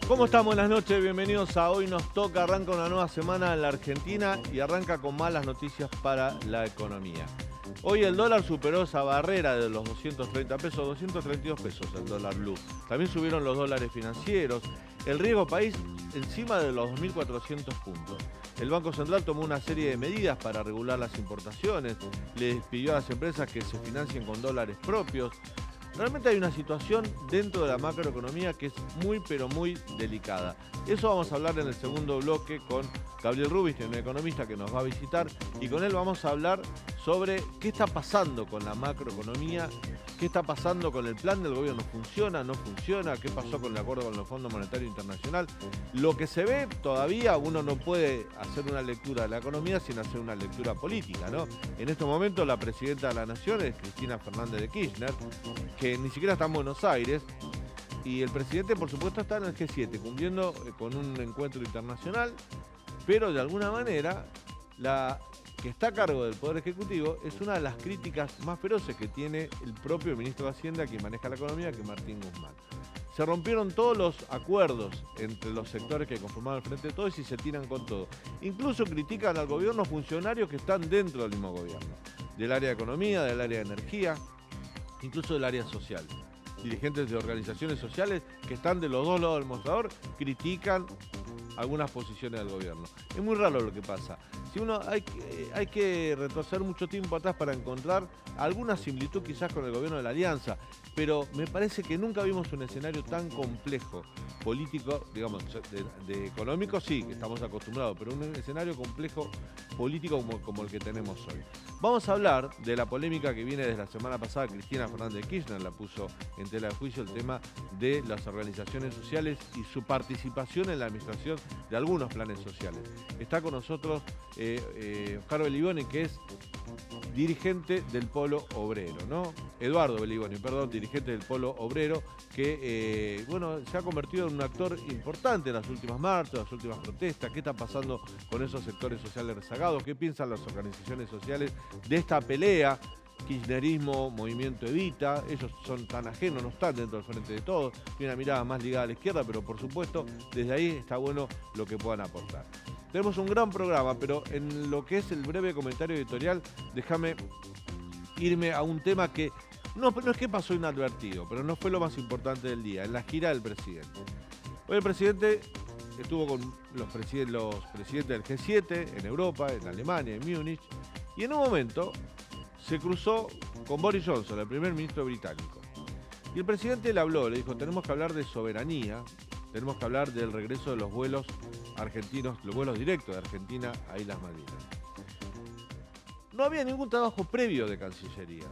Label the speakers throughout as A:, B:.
A: ¿Cómo están? Buenas noches, bienvenidos a Hoy Nos Toca. Arranca una nueva semana en la Argentina y arranca con malas noticias para la economía. Hoy el dólar superó esa barrera de los 230 pesos, 232 pesos el dólar blue. También subieron los dólares financieros. El riesgo país encima de los 2.400 puntos. El Banco Central tomó una serie de medidas para regular las importaciones. Les pidió a las empresas que se financien con dólares propios. Realmente hay una situación dentro de la macroeconomía que es muy, pero muy delicada. Eso vamos a hablar en el segundo bloque con Gabriel Rubinstein, un economista que nos va a visitar, y con él vamos a hablar sobre qué está pasando con la macroeconomía, qué está pasando con el plan del gobierno, funciona, no funciona, qué pasó con el acuerdo con el Fondo Monetario Internacional. Lo que se ve todavía, uno no puede hacer una lectura de la economía sin hacer una lectura política, ¿no? En este momento la presidenta de la Nación es Cristina Fernández de Kirchner, que ni siquiera está en Buenos Aires, y el presidente por supuesto está en el G7 cumpliendo con un encuentro internacional, pero de alguna manera la que está a cargo del Poder Ejecutivo es una de las críticas más feroces que tiene el propio ministro de Hacienda, que maneja la economía, que es Martín Guzmán. Se rompieron todos los acuerdos entre los sectores que conformaban el Frente de Todos y se tiran con todo. Incluso critican al gobierno funcionarios que están dentro del mismo gobierno, del área de economía, del área de energía, incluso del área social. Dirigentes de organizaciones sociales que están de los dos lados del mostrador critican algunas posiciones del gobierno. Es muy raro lo que pasa. Si uno hay que retroceder mucho tiempo atrás para encontrar alguna similitud quizás con el gobierno de la Alianza, pero me parece que nunca vimos un escenario tan complejo, político, digamos, de económico sí, que estamos acostumbrados, pero un escenario complejo político como el que tenemos hoy. Vamos a hablar de la polémica que viene desde la semana pasada. Cristina Fernández de Kirchner la puso en tela de juicio, el tema de las organizaciones sociales y su participación en la administración de algunos planes sociales. Está con nosotros Oscar Beliboni, que es dirigente del Polo Obrero, ¿no? Eduardo Beliboni, perdón, dirigente del Polo Obrero, que bueno, se ha convertido en un actor importante en las últimas marchas, las últimas protestas. ¿Qué está pasando con esos sectores sociales rezagados? ¿Qué piensan las organizaciones sociales de esta pelea? Kirchnerismo, Movimiento Evita, ellos son tan ajenos, no están dentro del Frente de Todos, tienen una mirada más ligada a la izquierda, pero por supuesto desde ahí está bueno lo que puedan aportar. Tenemos un gran programa, pero en lo que es el breve comentario editorial, déjame irme a un tema que no es que pasó inadvertido, pero no fue lo más importante del día, en la gira del presidente. Hoy el presidente estuvo con los presidentes del G7 en Europa, en Alemania, en Múnich, y en un momento se cruzó con Boris Johnson, el primer ministro británico. Y el presidente le habló, le dijo, tenemos que hablar de soberanía, tenemos que hablar del regreso de los vuelos argentinos, los vuelos directos de Argentina a Islas Malvinas. No había ningún trabajo previo de Cancillería.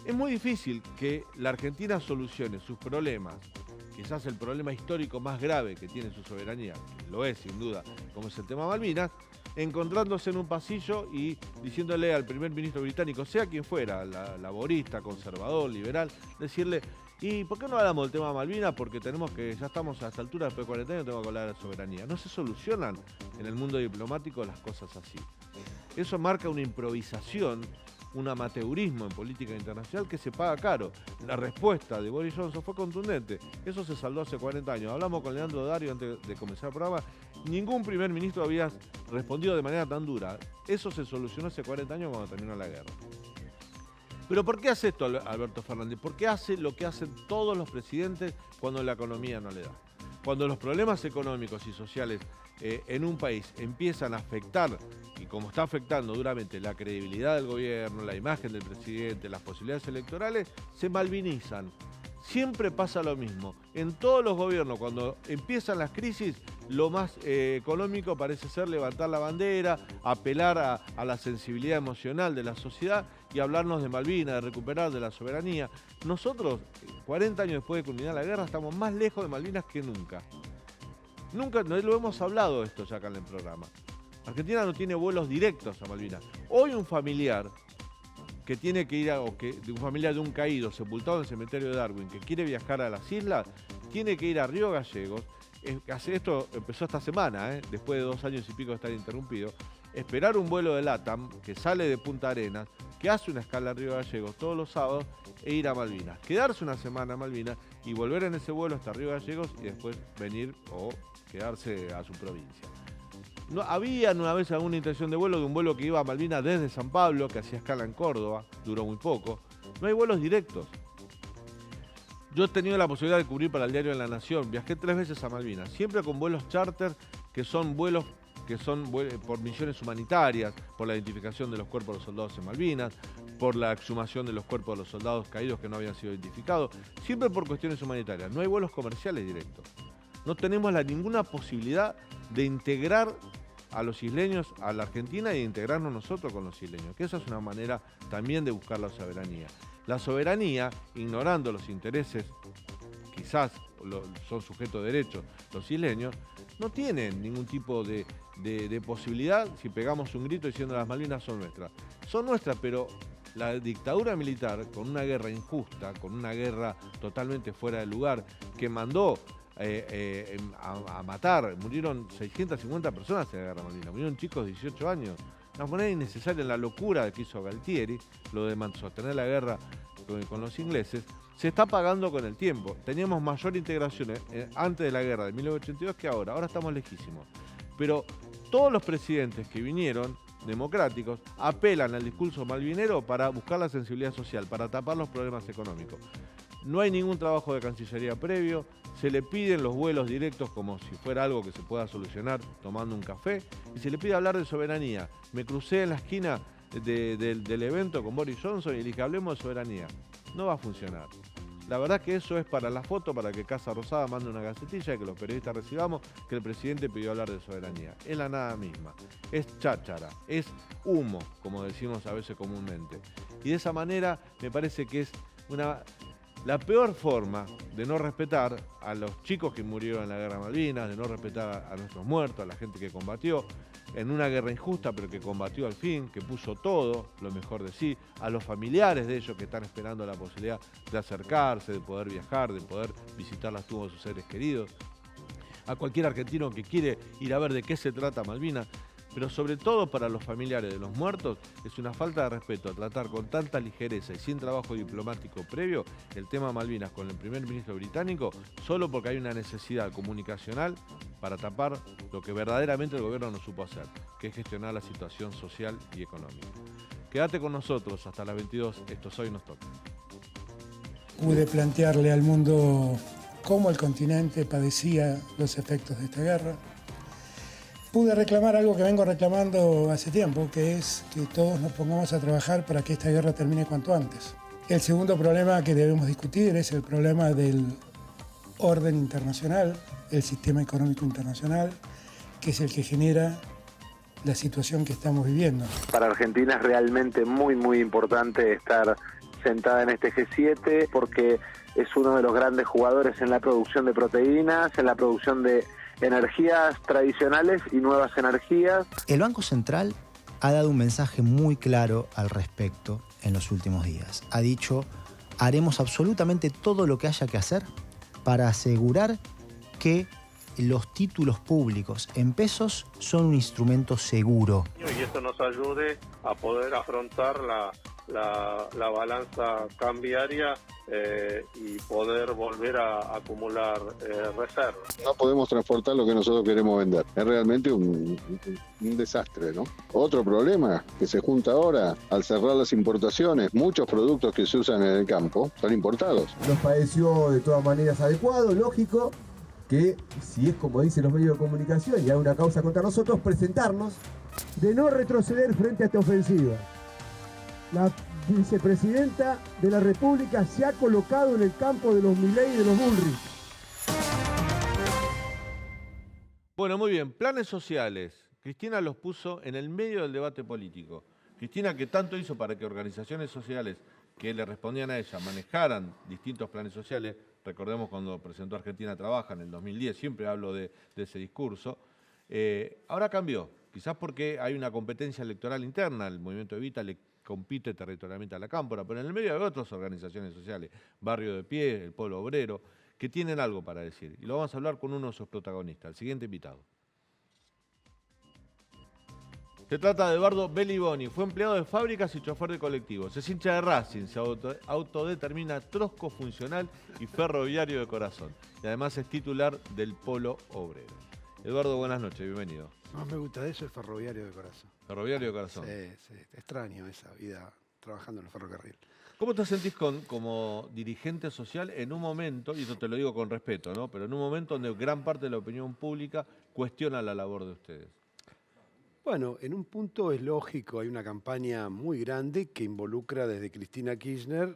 A: Es muy difícil que la Argentina solucione sus problemas, quizás el problema histórico más grave que tiene su soberanía, que lo es sin duda, como es el tema Malvinas, encontrándose en un pasillo y diciéndole al primer ministro británico, sea quien fuera, laborista, conservador, liberal, decirle, ¿y por qué no hablamos del tema Malvinas? Porque ya estamos a esta altura, después de 40 años, tenemos que hablar de soberanía. No se solucionan en el mundo diplomático las cosas así. Eso marca una improvisación, un amateurismo en política internacional que se paga caro. La respuesta de Boris Johnson fue contundente. Eso se saldó hace 40 años. Hablamos con Leandro Dario antes de comenzar el programa. Ningún primer ministro había respondido de manera tan dura. Eso se solucionó hace 40 años cuando terminó la guerra. Pero ¿por qué hace esto Alberto Fernández? ¿Por qué hace lo que hacen todos los presidentes cuando la economía no le da? Cuando los problemas económicos y sociales en un país empiezan a afectar, y como está afectando duramente la credibilidad del gobierno, la imagen del presidente, las posibilidades electorales, se malvinizan. Siempre pasa lo mismo. En todos los gobiernos, cuando empiezan las crisis, lo más económico parece ser levantar la bandera, apelar a la sensibilidad emocional de la sociedad y hablarnos de Malvinas, de recuperar de la soberanía. Nosotros, 40 años después de culminar la guerra, estamos más lejos de Malvinas que nunca. Nunca, no lo hemos hablado esto ya acá en el programa. Argentina no tiene vuelos directos a Malvinas. Hoy un familiar que tiene que ir de un familiar de un caído sepultado en el cementerio de Darwin, que quiere viajar a las islas, tiene que ir a Río Gallegos. Esto empezó esta semana, después de 2 años y pico de estar interrumpido. Esperar un vuelo de LATAM que sale de Punta Arenas, que hace una escala a Río Gallegos todos los sábados e ir a Malvinas. Quedarse una semana en Malvinas y volver en ese vuelo hasta Río Gallegos y después venir o quedarse a su provincia. No, había una vez alguna intención de un vuelo que iba a Malvinas desde San Pablo, que hacía escala en Córdoba, duró muy poco. No hay vuelos directos. Yo he tenido la posibilidad de cubrir para el diario de La Nación, viajé 3 veces a Malvinas, siempre con vuelos charter, que son vuelos por misiones humanitarias, por la identificación de los cuerpos de los soldados en Malvinas, por la exhumación de los cuerpos de los soldados caídos que no habían sido identificados, siempre por cuestiones humanitarias. No hay vuelos comerciales directos. No tenemos ninguna posibilidad de integrar a los isleños a la Argentina y de integrarnos nosotros con los isleños, que esa es una manera también de buscar la soberanía. La soberanía, ignorando los intereses, quizás son sujetos de derecho los isleños, no tienen ningún tipo de posibilidad si pegamos un grito diciendo las Malvinas son nuestras. Son nuestras, pero la dictadura militar, con una guerra injusta, con una guerra totalmente fuera de lugar, que mandó a matar, murieron 650 personas en la guerra Malvinas, murieron chicos de 18 años. Una manera innecesaria en la locura que hizo Galtieri, lo de sostener la guerra con los ingleses, se está pagando con el tiempo. Teníamos mayor integración antes de la guerra de 1982 que ahora. Ahora estamos lejísimos. Pero todos los presidentes que vinieron, democráticos, apelan al discurso malvinero para buscar la sensibilidad social, para tapar los problemas económicos. No hay ningún trabajo de Cancillería previo, se le piden los vuelos directos como si fuera algo que se pueda solucionar tomando un café, y se le pide hablar de soberanía. Me crucé en la esquina del evento con Boris Johnson y le dije, hablemos de soberanía. No va a funcionar. La verdad que eso es para la foto, para que Casa Rosada mande una gacetilla y que los periodistas recibamos que el presidente pidió hablar de soberanía. Es la nada misma, es cháchara, es humo, como decimos a veces comúnmente. Y de esa manera me parece que es la peor forma de no respetar a los chicos que murieron en la guerra Malvinas, de no respetar a nuestros muertos, a la gente que combatió en una guerra injusta, pero que combatió al fin, que puso todo lo mejor de sí, a los familiares de ellos que están esperando la posibilidad de acercarse, de poder viajar, de poder visitar las tumbas de sus seres queridos, a cualquier argentino que quiere ir a ver de qué se trata Malvinas. Pero sobre todo para los familiares de los muertos es una falta de respeto tratar con tanta ligereza y sin trabajo diplomático previo el tema Malvinas con el primer ministro británico solo porque hay una necesidad comunicacional para tapar lo que verdaderamente el gobierno no supo hacer, que es gestionar la situación social y económica. Quédate con nosotros hasta las 22, esto Hoy Nos Toca.
B: Pude plantearle al mundo cómo el continente padecía los efectos de esta guerra. Pude reclamar algo que vengo reclamando hace tiempo, que es que todos nos pongamos a trabajar para que esta guerra termine cuanto antes. El segundo problema que debemos discutir es el problema del orden internacional, el sistema económico internacional, que es el que genera la situación que estamos viviendo.
C: Para Argentina es realmente muy importante estar sentada en este G7 porque es uno de los grandes jugadores en la producción de proteínas, en la producción de energías tradicionales y nuevas energías.
D: El Banco Central ha dado un mensaje muy claro al respecto en los últimos días. Ha dicho, haremos absolutamente todo lo que haya que hacer para asegurar que los títulos públicos en pesos son un instrumento seguro.
E: Y esto nos ayude a poder afrontar la balanza cambiaria y poder volver a acumular reservas.
F: No podemos transportar lo que nosotros queremos vender. Es realmente un desastre, ¿no? Otro problema que se junta ahora, al cerrar las importaciones, muchos productos que se usan en el campo son importados.
G: Nos pareció de todas maneras adecuado, lógico, que si es como dicen los medios de comunicación y hay una causa contra nosotros, presentarnos, de no retroceder frente a esta ofensiva. La vicepresidenta de la República se ha colocado en el campo de los Milei y de los Bullrich.
A: Bueno, muy bien. Planes sociales. Cristina los puso en el medio del debate político. Cristina, que tanto hizo para que organizaciones sociales que le respondían a ella manejaran distintos planes sociales. Recordemos cuando presentó Argentina Trabaja en el 2010, siempre hablo de ese discurso. Ahora cambió, quizás porque hay una competencia electoral interna. El movimiento Evita le compite territorialmente a la Cámpora, pero en el medio hay otras organizaciones sociales, Barrio de Pie, el Pueblo Obrero, que tienen algo para decir. Y lo vamos a hablar con uno de sus protagonistas, el siguiente invitado. Se trata de Eduardo Belliboni. Fue empleado de fábricas y chofer de colectivos. Es hincha de Racing, se autodetermina trosco funcional y ferroviario de corazón. Y además es titular del Polo Obrero. Eduardo, buenas noches, bienvenido.
H: Más me gusta de eso el ferroviario de corazón.
A: Ferroviario de corazón.
H: Sí, extraño esa vida trabajando en el ferrocarril.
A: ¿Cómo te sentís como dirigente social en un momento, y esto te lo digo con respeto, ¿no? Pero en un momento donde gran parte de la opinión pública cuestiona la labor de ustedes?
H: Bueno, en un punto es lógico, hay una campaña muy grande que involucra desde Cristina Kirchner,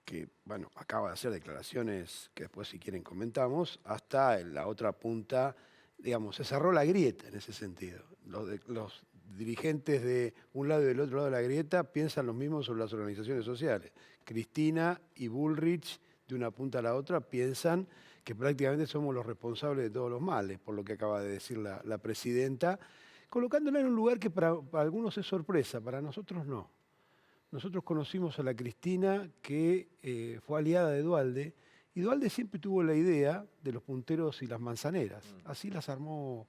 H: que bueno, acaba de hacer declaraciones que después si quieren comentamos, hasta en la otra punta, digamos, se cerró la grieta en ese sentido. Los dirigentes de un lado y del otro lado de la grieta piensan lo mismo sobre las organizaciones sociales. Cristina y Bullrich, de una punta a la otra, piensan que prácticamente somos los responsables de todos los males, por lo que acaba de decir la presidenta, colocándola en un lugar que para algunos es sorpresa, para nosotros no. Nosotros conocimos a la Cristina que fue aliada de Duhalde, y Duhalde siempre tuvo la idea de los punteros y las manzaneras. Así las armó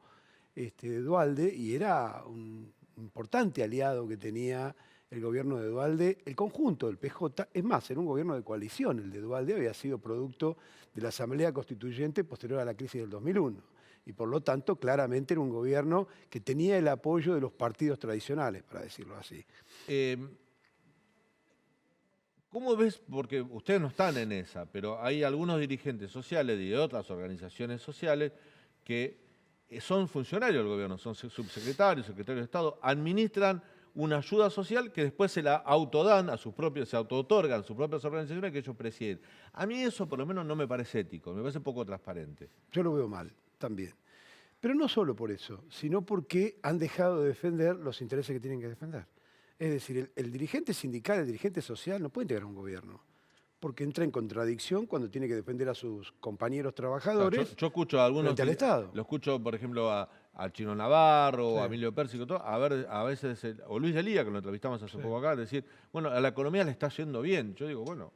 H: Duhalde, y era un importante aliado que tenía el gobierno de Duhalde, el conjunto del PJ. Es más, era un gobierno de coalición. El de Duhalde había sido producto de la Asamblea Constituyente posterior a la crisis del 2001. Y por lo tanto, claramente era un gobierno que tenía el apoyo de los partidos tradicionales, para decirlo así.
A: ¿Cómo ves? Porque ustedes no están en esa, pero hay algunos dirigentes sociales y de otras organizaciones sociales que son funcionarios del gobierno, son subsecretarios, secretarios de Estado, administran una ayuda social que después se la autodan a sus propios, se autootorgan a sus propias organizaciones que ellos presiden. A mí eso por lo menos no me parece ético, me parece poco transparente.
H: Yo lo veo mal también. Pero no solo por eso, sino porque han dejado de defender los intereses que tienen que defender. Es decir, el dirigente sindical, el dirigente social no puede integrar un gobierno, porque entra en contradicción cuando tiene que defender a sus compañeros trabajadores.
A: Yo escucho a algunos
H: frente al Estado.
A: Lo escucho, por ejemplo, a Chino Navarro,
H: Sí.
A: o a Emilio Pérsico, todo, a veces, o Luis Delía, que lo entrevistamos hace poco acá, decir, bueno, a la economía le está yendo bien. Yo digo, bueno,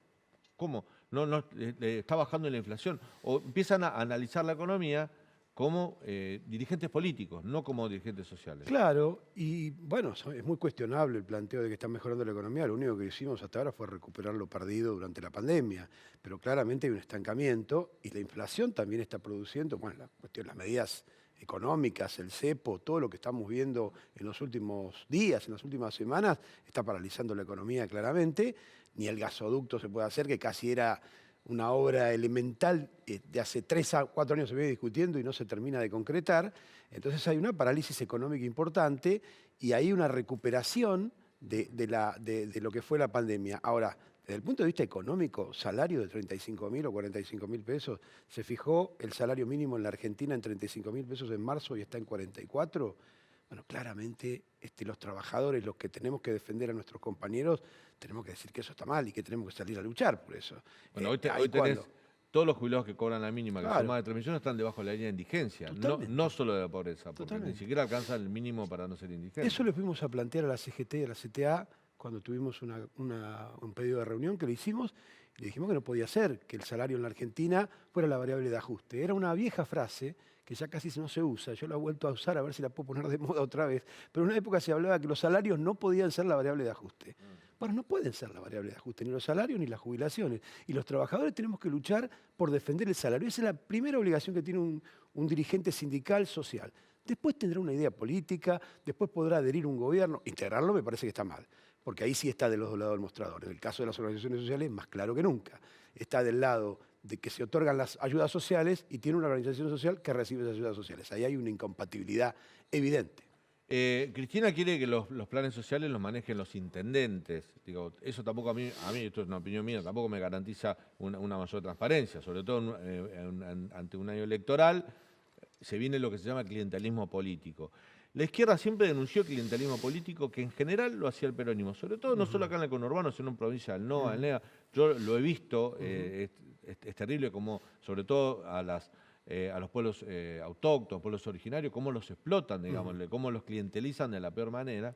A: ¿cómo? No está bajando la inflación. O empiezan a analizar la economía como dirigentes políticos, no como dirigentes sociales.
H: Claro, y bueno, es muy cuestionable el planteo de que está mejorando la economía. Lo único que hicimos hasta ahora fue recuperar lo perdido durante la pandemia, pero claramente hay un estancamiento y la inflación también está produciendo, bueno, las medidas económicas, el cepo, todo lo que estamos viendo en los últimos días, en las últimas semanas, está paralizando la economía claramente. Ni el gasoducto se puede hacer, que casi era una obra elemental, de hace 3 a 4 años se viene discutiendo y no se termina de concretar. Entonces hay una parálisis económica importante y hay una recuperación de lo que fue la pandemia. Ahora, desde el punto de vista económico, salario de 35.000 o 45.000 pesos, se fijó el salario mínimo en la Argentina en 35.000 pesos en marzo y está en 44. Bueno, claramente los trabajadores, los que tenemos que defender a nuestros compañeros, tenemos que decir que eso está mal y que tenemos que salir a luchar por eso.
A: Bueno, hoy tenés todos los jubilados que cobran la mínima, que
H: Claro.
A: son más de 3 millones, están debajo de la línea de indigencia. No solo de la pobreza, porque
H: Totalmente.
A: ni siquiera alcanzan el mínimo para no ser indigentes.
H: Eso le fuimos a plantear a la CGT y a la CTA cuando tuvimos un pedido de reunión que le hicimos. Le dijimos que no podía ser que el salario en la Argentina fuera la variable de ajuste. Era una vieja frase que ya casi no se usa. Yo la he vuelto a usar a ver si la puedo poner de moda otra vez. Pero en una época se hablaba que los salarios no podían ser la variable de ajuste. Bueno, no pueden ser la variable de ajuste, ni los salarios ni las jubilaciones. Y los trabajadores tenemos que luchar por defender el salario. Esa es la primera obligación que tiene un dirigente sindical social. Después tendrá una idea política, después podrá adherir a un gobierno. Integrarlo me parece que está mal, porque ahí sí está de los dos lados del mostrador. En el caso de las organizaciones sociales, más claro que nunca. Está del lado de que se otorgan las ayudas sociales y tiene una organización social que recibe esas ayudas sociales. Ahí hay una incompatibilidad evidente.
A: Cristina quiere que los planes sociales los manejen los intendentes. Digo, eso tampoco a mí, esto es una opinión mía, tampoco me garantiza una mayor transparencia, sobre todo ante un año electoral. Se viene lo que se llama clientelismo político. La izquierda siempre denunció clientelismo político, que en general lo hacía el peronismo, sobre todo no solo acá en el conurbano, sino en provincia del NOA, del NEA. Yo lo he visto, es terrible como, sobre todo a los pueblos autóctonos, pueblos originarios, cómo los explotan, digámosle, cómo los clientelizan de la peor manera.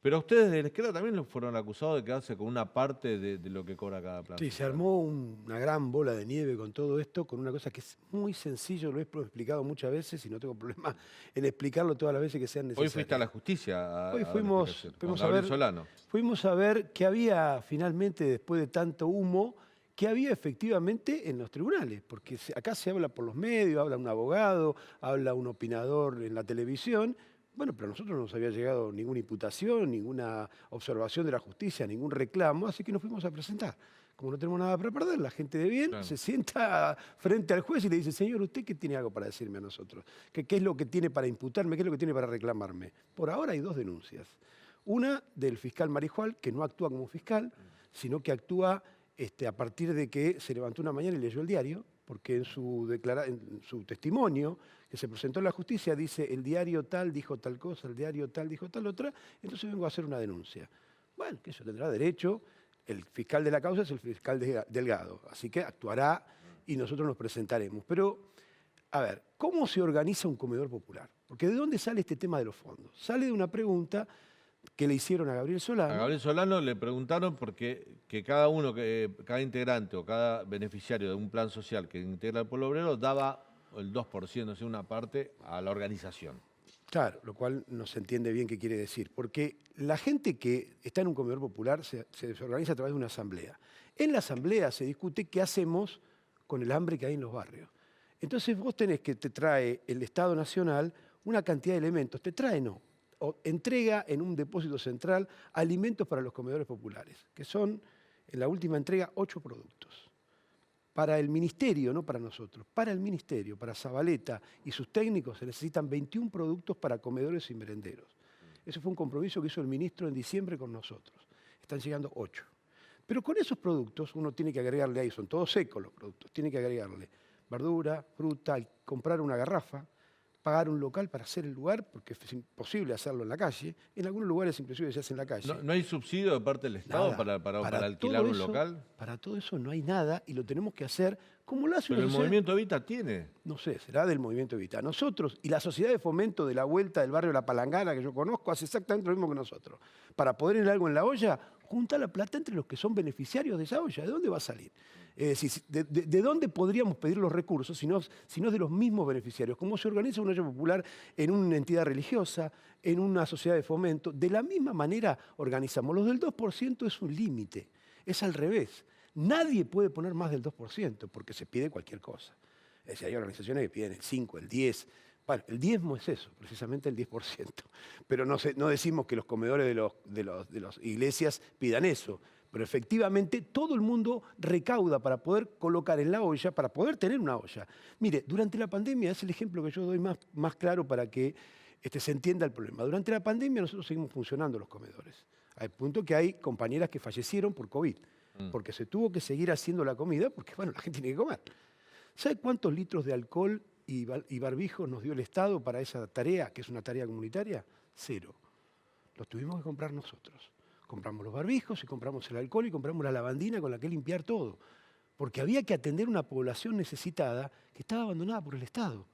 A: Pero ustedes de la izquierda también fueron acusados de quedarse con una parte de lo que cobra cada plan.
H: Sí, se armó una gran bola de nieve con todo esto, con una cosa que es muy sencillo, lo he explicado muchas veces y no tengo problema en explicarlo todas las veces que sean necesarias.
A: Hoy fuiste a la justicia.
H: Hoy fuimos a ver que había finalmente, después de tanto humo, que había efectivamente en los tribunales, porque acá se habla por los medios, habla un abogado, habla un opinador en la televisión. Bueno, pero a nosotros no nos había llegado ninguna imputación, ninguna observación de la justicia, ningún reclamo, así que nos fuimos a presentar. Como no tenemos nada para perder, la gente de bien se sienta frente al juez y le dice, señor, ¿usted qué tiene algo para decirme a nosotros? ¿Qué es lo que tiene para imputarme? ¿Qué es lo que tiene para reclamarme? Por ahora hay 2 denuncias. Una del fiscal Marijual, que no actúa como fiscal, sino que actúa a partir de que se levantó una mañana y leyó el diario, porque en su testimonio que se presentó en la justicia dice el diario tal dijo tal cosa, el diario tal dijo tal otra, entonces vengo a hacer una denuncia. Bueno, que eso tendrá derecho, el fiscal de la causa es el fiscal Delgado, así que actuará y nosotros nos presentaremos. Pero, a ver, ¿cómo se organiza un comedor popular? Porque ¿de dónde sale este tema de los fondos? Sale de una pregunta que le hicieron a Gabriel Solano.
A: A Gabriel Solano le preguntaron porque que cada integrante o cada beneficiario de un plan social que integra el pueblo obrero daba el 2%, o sea, una parte a la organización.
H: Claro, lo cual no se entiende bien qué quiere decir, porque la gente que está en un comedor popular se organiza a través de una asamblea. En la asamblea se discute qué hacemos con el hambre que hay en los barrios. Entonces vos tenés que te trae el Estado Nacional una cantidad de elementos, o entrega en un depósito central alimentos para los comedores populares, que son, en la última entrega, 8 productos. Para el ministerio, no para nosotros, para el ministerio, para Zabaleta y sus técnicos se necesitan 21 productos para comedores y merenderos. Ese fue un compromiso que hizo el ministro en diciembre con nosotros. Están llegando 8. Pero con esos productos uno tiene que agregarle ahí, son todos secos los productos, tiene que agregarle verdura, fruta, comprar una garrafa, pagar un local para hacer el lugar, porque es imposible hacerlo en la calle. En algunos lugares inclusive se hace en la calle.
A: ¿No hay subsidio de parte del Estado para alquilar un local?
H: Para todo eso no hay nada y lo tenemos que hacer como lo hace
A: Pero
H: una
A: el
H: sociedad.
A: Movimiento Evita tiene.
H: No sé, será del Movimiento Evita. Nosotros y la Sociedad de Fomento de la Vuelta del barrio La Palangana, que yo conozco, hace exactamente lo mismo que nosotros. Para poder ir algo en la olla, junta la plata entre los que son beneficiarios de esa olla. ¿De dónde va a salir? Es decir, ¿de dónde podríamos pedir los recursos si no es de los mismos beneficiarios? ¿Cómo se organiza una olla popular en una entidad religiosa, en una sociedad de fomento? De la misma manera organizamos. Los del 2% es un límite, es al revés. Nadie puede poner más del 2% porque se pide cualquier cosa. Es decir, hay organizaciones que piden el 5, el 10. Bueno, el diezmo es eso, precisamente el 10%. Pero no decimos que los comedores de las iglesias pidan eso. Pero efectivamente todo el mundo recauda para poder colocar en la olla, para poder tener una olla. Mire, durante la pandemia, es el ejemplo que yo doy más claro para que se entienda el problema. Durante la pandemia nosotros seguimos funcionando los comedores. Al punto que hay compañeras que fallecieron por COVID, porque se tuvo que seguir haciendo la comida, porque bueno, la gente tiene que comer. ¿Sabe cuántos litros de alcohol y barbijos nos dio el Estado para esa tarea, que es una tarea comunitaria? 0. Los tuvimos que comprar nosotros. Compramos los barbijos y compramos el alcohol y compramos la lavandina con la que limpiar todo. Porque había que atender una población necesitada que estaba abandonada por el Estado.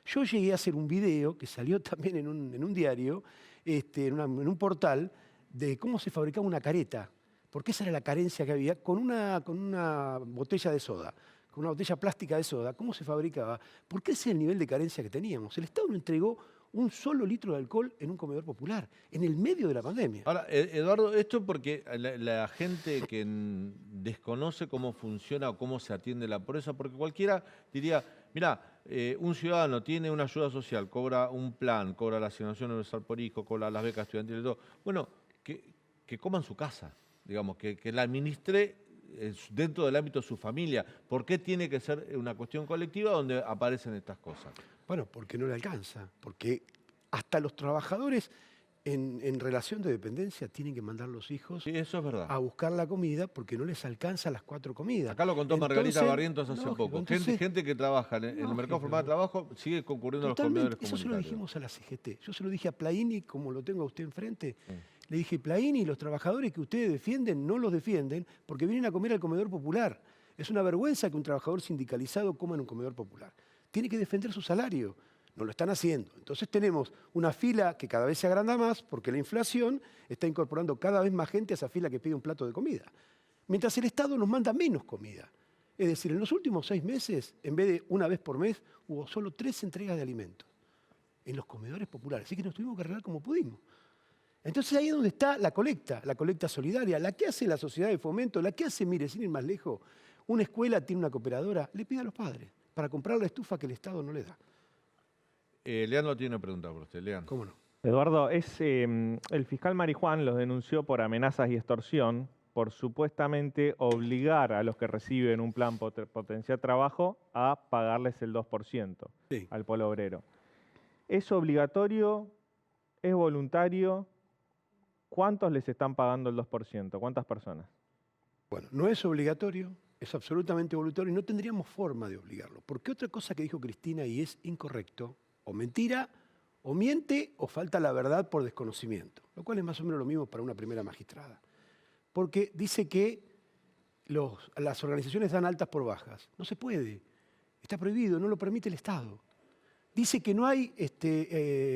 H: Yo llegué a hacer un video que salió también en un diario, en un portal, de cómo se fabricaba una careta. Porque esa era la carencia que había con una botella de soda, con una botella plástica de soda. ¿Cómo se fabricaba? Porque ese es el nivel de carencia que teníamos. El Estado no entregó un solo litro de alcohol en un comedor popular, en el medio de la pandemia.
A: Ahora, Eduardo, esto porque la gente que desconoce cómo funciona o cómo se atiende la pobreza, porque cualquiera diría, mira, un ciudadano tiene una ayuda social, cobra un plan, cobra la asignación universal por hijo, cobra las becas estudiantiles y todo. Bueno, que coma en su casa, digamos, que la administre dentro del ámbito de su familia. ¿Por qué tiene que ser una cuestión colectiva donde aparecen estas cosas?
H: Bueno, porque no le alcanza, porque hasta los trabajadores en relación de dependencia tienen que mandar los hijos
A: sí, eso es verdad.
H: A buscar la comida porque no les alcanza las 4 comidas.
A: Acá lo contó Margarita Barrientos hace poco.
H: Entonces,
A: gente que trabaja en el mercado formal de trabajo sigue concurriendo a los comedores comunitarios.
H: Eso se lo dijimos a la CGT. Yo se lo dije a Plaini, como lo tengo a usted enfrente. Le dije, Plaini, los trabajadores que ustedes defienden no los defienden porque vienen a comer al comedor popular. Es una vergüenza que un trabajador sindicalizado coma en un comedor popular. Tiene que defender su salario. No lo están haciendo. Entonces tenemos una fila que cada vez se agranda más porque la inflación está incorporando cada vez más gente a esa fila que pide un plato de comida. Mientras el Estado nos manda menos comida. Es decir, en los últimos 6 meses, en vez de una vez por mes, hubo solo 3 entregas de alimentos en los comedores populares. Así que nos tuvimos que arreglar como pudimos. Entonces ahí es donde está la colecta solidaria, la que hace la sociedad de fomento, la que hace, mire, sin ir más lejos, una escuela tiene una cooperadora, le pide a los padres para comprar la estufa que el Estado no le da.
A: Leandro tiene una pregunta por usted. Leandro.
H: ¿Cómo no?
I: Eduardo, el fiscal Marijuán los denunció por amenazas y extorsión, por supuestamente obligar a los que reciben un plan potenciar trabajo a pagarles el 2%
H: Sí.
I: al polo obrero. ¿Es obligatorio? ¿Es voluntario? ¿Cuántos les están pagando el 2%? ¿Cuántas personas?
H: Bueno, no es obligatorio, es absolutamente voluntario y no tendríamos forma de obligarlo. Porque otra cosa que dijo Cristina y es incorrecto, o mentira, o miente, o falta la verdad por desconocimiento, lo cual es más o menos lo mismo para una primera magistrada. Porque dice que las organizaciones dan altas por bajas. No se puede, está prohibido, no lo permite el Estado. Dice que no hay,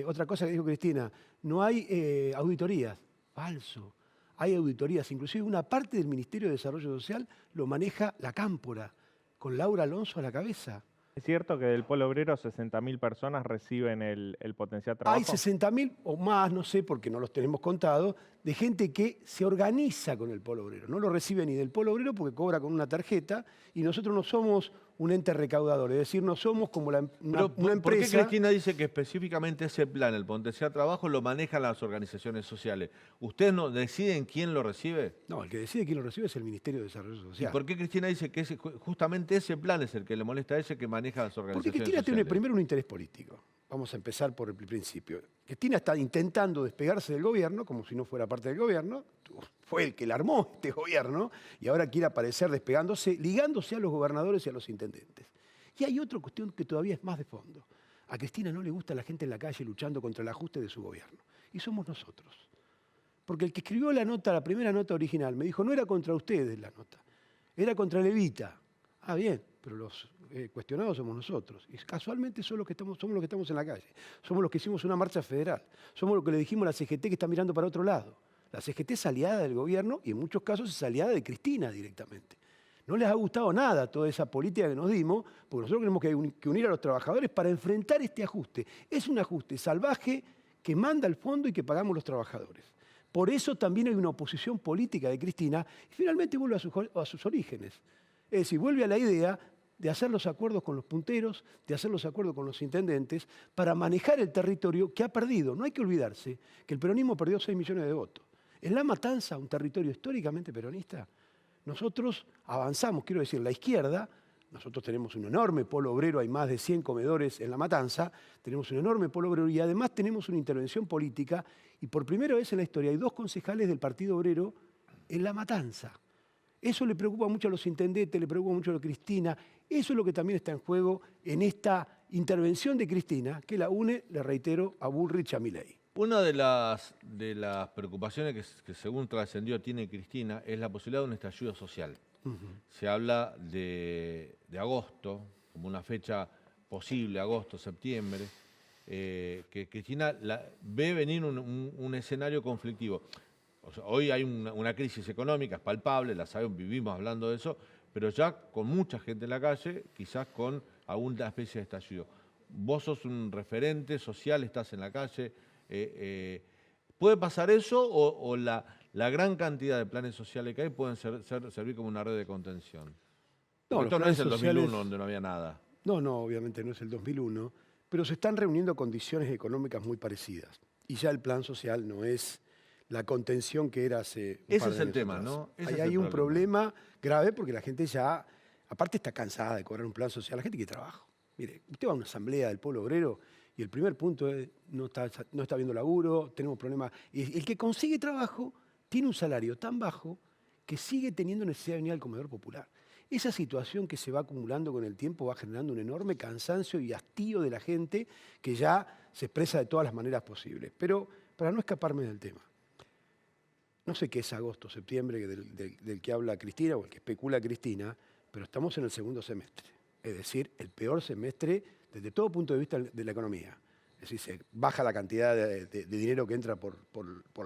H: otra cosa que dijo Cristina, no hay auditorías. Falso. Hay auditorías, inclusive una parte del Ministerio de Desarrollo Social lo maneja la Cámpora, con Laura Alonso a la cabeza.
I: ¿Es cierto que del polo obrero 60.000 personas reciben el potencial trabajo?
H: Hay 60.000 o más, no sé, porque no los tenemos contados, de gente que se organiza con el polo obrero. No lo recibe ni del polo obrero porque cobra con una tarjeta y nosotros no somos un ente recaudador, es decir, no somos como una empresa.
A: ¿Por qué Cristina dice que específicamente ese plan, el potenciar trabajo, lo manejan las organizaciones sociales? ¿Ustedes no deciden quién lo recibe?
H: No, el que decide quién lo recibe es el Ministerio de Desarrollo
A: ¿Y
H: Social.
A: por qué Cristina dice que justamente ese plan es el que le molesta a ella, que maneja las organizaciones
H: Porque Cristina
A: sociales?
H: tiene primero un interés político. Vamos a empezar por el principio. Cristina está intentando despegarse del gobierno, como si no fuera parte del gobierno. Fue el que la armó este gobierno y ahora quiere aparecer despegándose, ligándose a los gobernadores y a los intendentes. Y hay otra cuestión que todavía es más de fondo. A Cristina no le gusta la gente en la calle luchando contra el ajuste de su gobierno. Y somos nosotros. Porque el que escribió la nota, la primera nota original, me dijo, no era contra ustedes la nota, era contra Levita. Ah, bien, pero los cuestionados somos nosotros. Y casualmente somos los que estamos en la calle. Somos los que hicimos una marcha federal. Somos los que le dijimos a la CGT que está mirando para otro lado. La CGT es aliada del gobierno y en muchos casos es aliada de Cristina directamente. No les ha gustado nada toda esa política que nos dimos, porque nosotros tenemos que unir a los trabajadores para enfrentar este ajuste. Es un ajuste salvaje que manda al fondo y que pagamos los trabajadores. Por eso también hay una oposición política de Cristina y finalmente vuelve a sus orígenes. Es decir, vuelve a la idea de hacer los acuerdos con los punteros, de hacer los acuerdos con los intendentes, para manejar el territorio que ha perdido. No hay que olvidarse que el peronismo perdió 6 millones de votos. En La Matanza, un territorio históricamente peronista, nosotros avanzamos, quiero decir, la izquierda, nosotros tenemos un enorme polo obrero, hay más de 100 comedores en La Matanza, tenemos un enorme polo obrero y además tenemos una intervención política y por primera vez en la historia hay 2 concejales del Partido Obrero en La Matanza. Eso le preocupa mucho a los intendentes, le preocupa mucho a Cristina, eso es lo que también está en juego en esta intervención de Cristina, que la une, le reitero, a Bullrich y a Milei.
A: Una de las preocupaciones que según trascendió tiene Cristina es la posibilidad de un estallido social. Se habla de agosto, como una fecha posible, agosto, septiembre, que Cristina ve venir un escenario conflictivo. O sea, hoy hay una crisis económica, es palpable, la sabemos, vivimos hablando de eso, pero ya con mucha gente en la calle, quizás con alguna especie de estallido. Vos sos un referente social, estás en la calle. ¿Puede pasar eso o la gran cantidad de planes sociales que hay pueden servir como una red de contención?
H: No,
A: esto no es el 2001
H: sociales,
A: donde no había nada.
H: No, obviamente no es el 2001, pero se están reuniendo condiciones económicas muy parecidas. Y ya el plan social no es la contención que era hace un
A: Ese
H: par de
A: es el
H: años
A: tema,
H: atrás.
A: ¿no?
H: Ahí hay un problema grave porque la gente ya, aparte está cansada de cobrar un plan social, la gente quiere trabajo. Mire, usted va a una asamblea del pueblo obrero y el primer punto es no está viendo laburo, tenemos problemas. Y el que consigue trabajo tiene un salario tan bajo que sigue teniendo necesidad de venir al comedor popular. Esa situación que se va acumulando con el tiempo va generando un enorme cansancio y hastío de la gente que ya se expresa de todas las maneras posibles. Pero para no escaparme del tema, no sé qué es agosto, septiembre del que habla Cristina o el que especula Cristina, pero estamos en el segundo semestre. es decir, el peor semestre desde todo punto de vista de la economía. Es decir, se baja la cantidad de dinero que entra por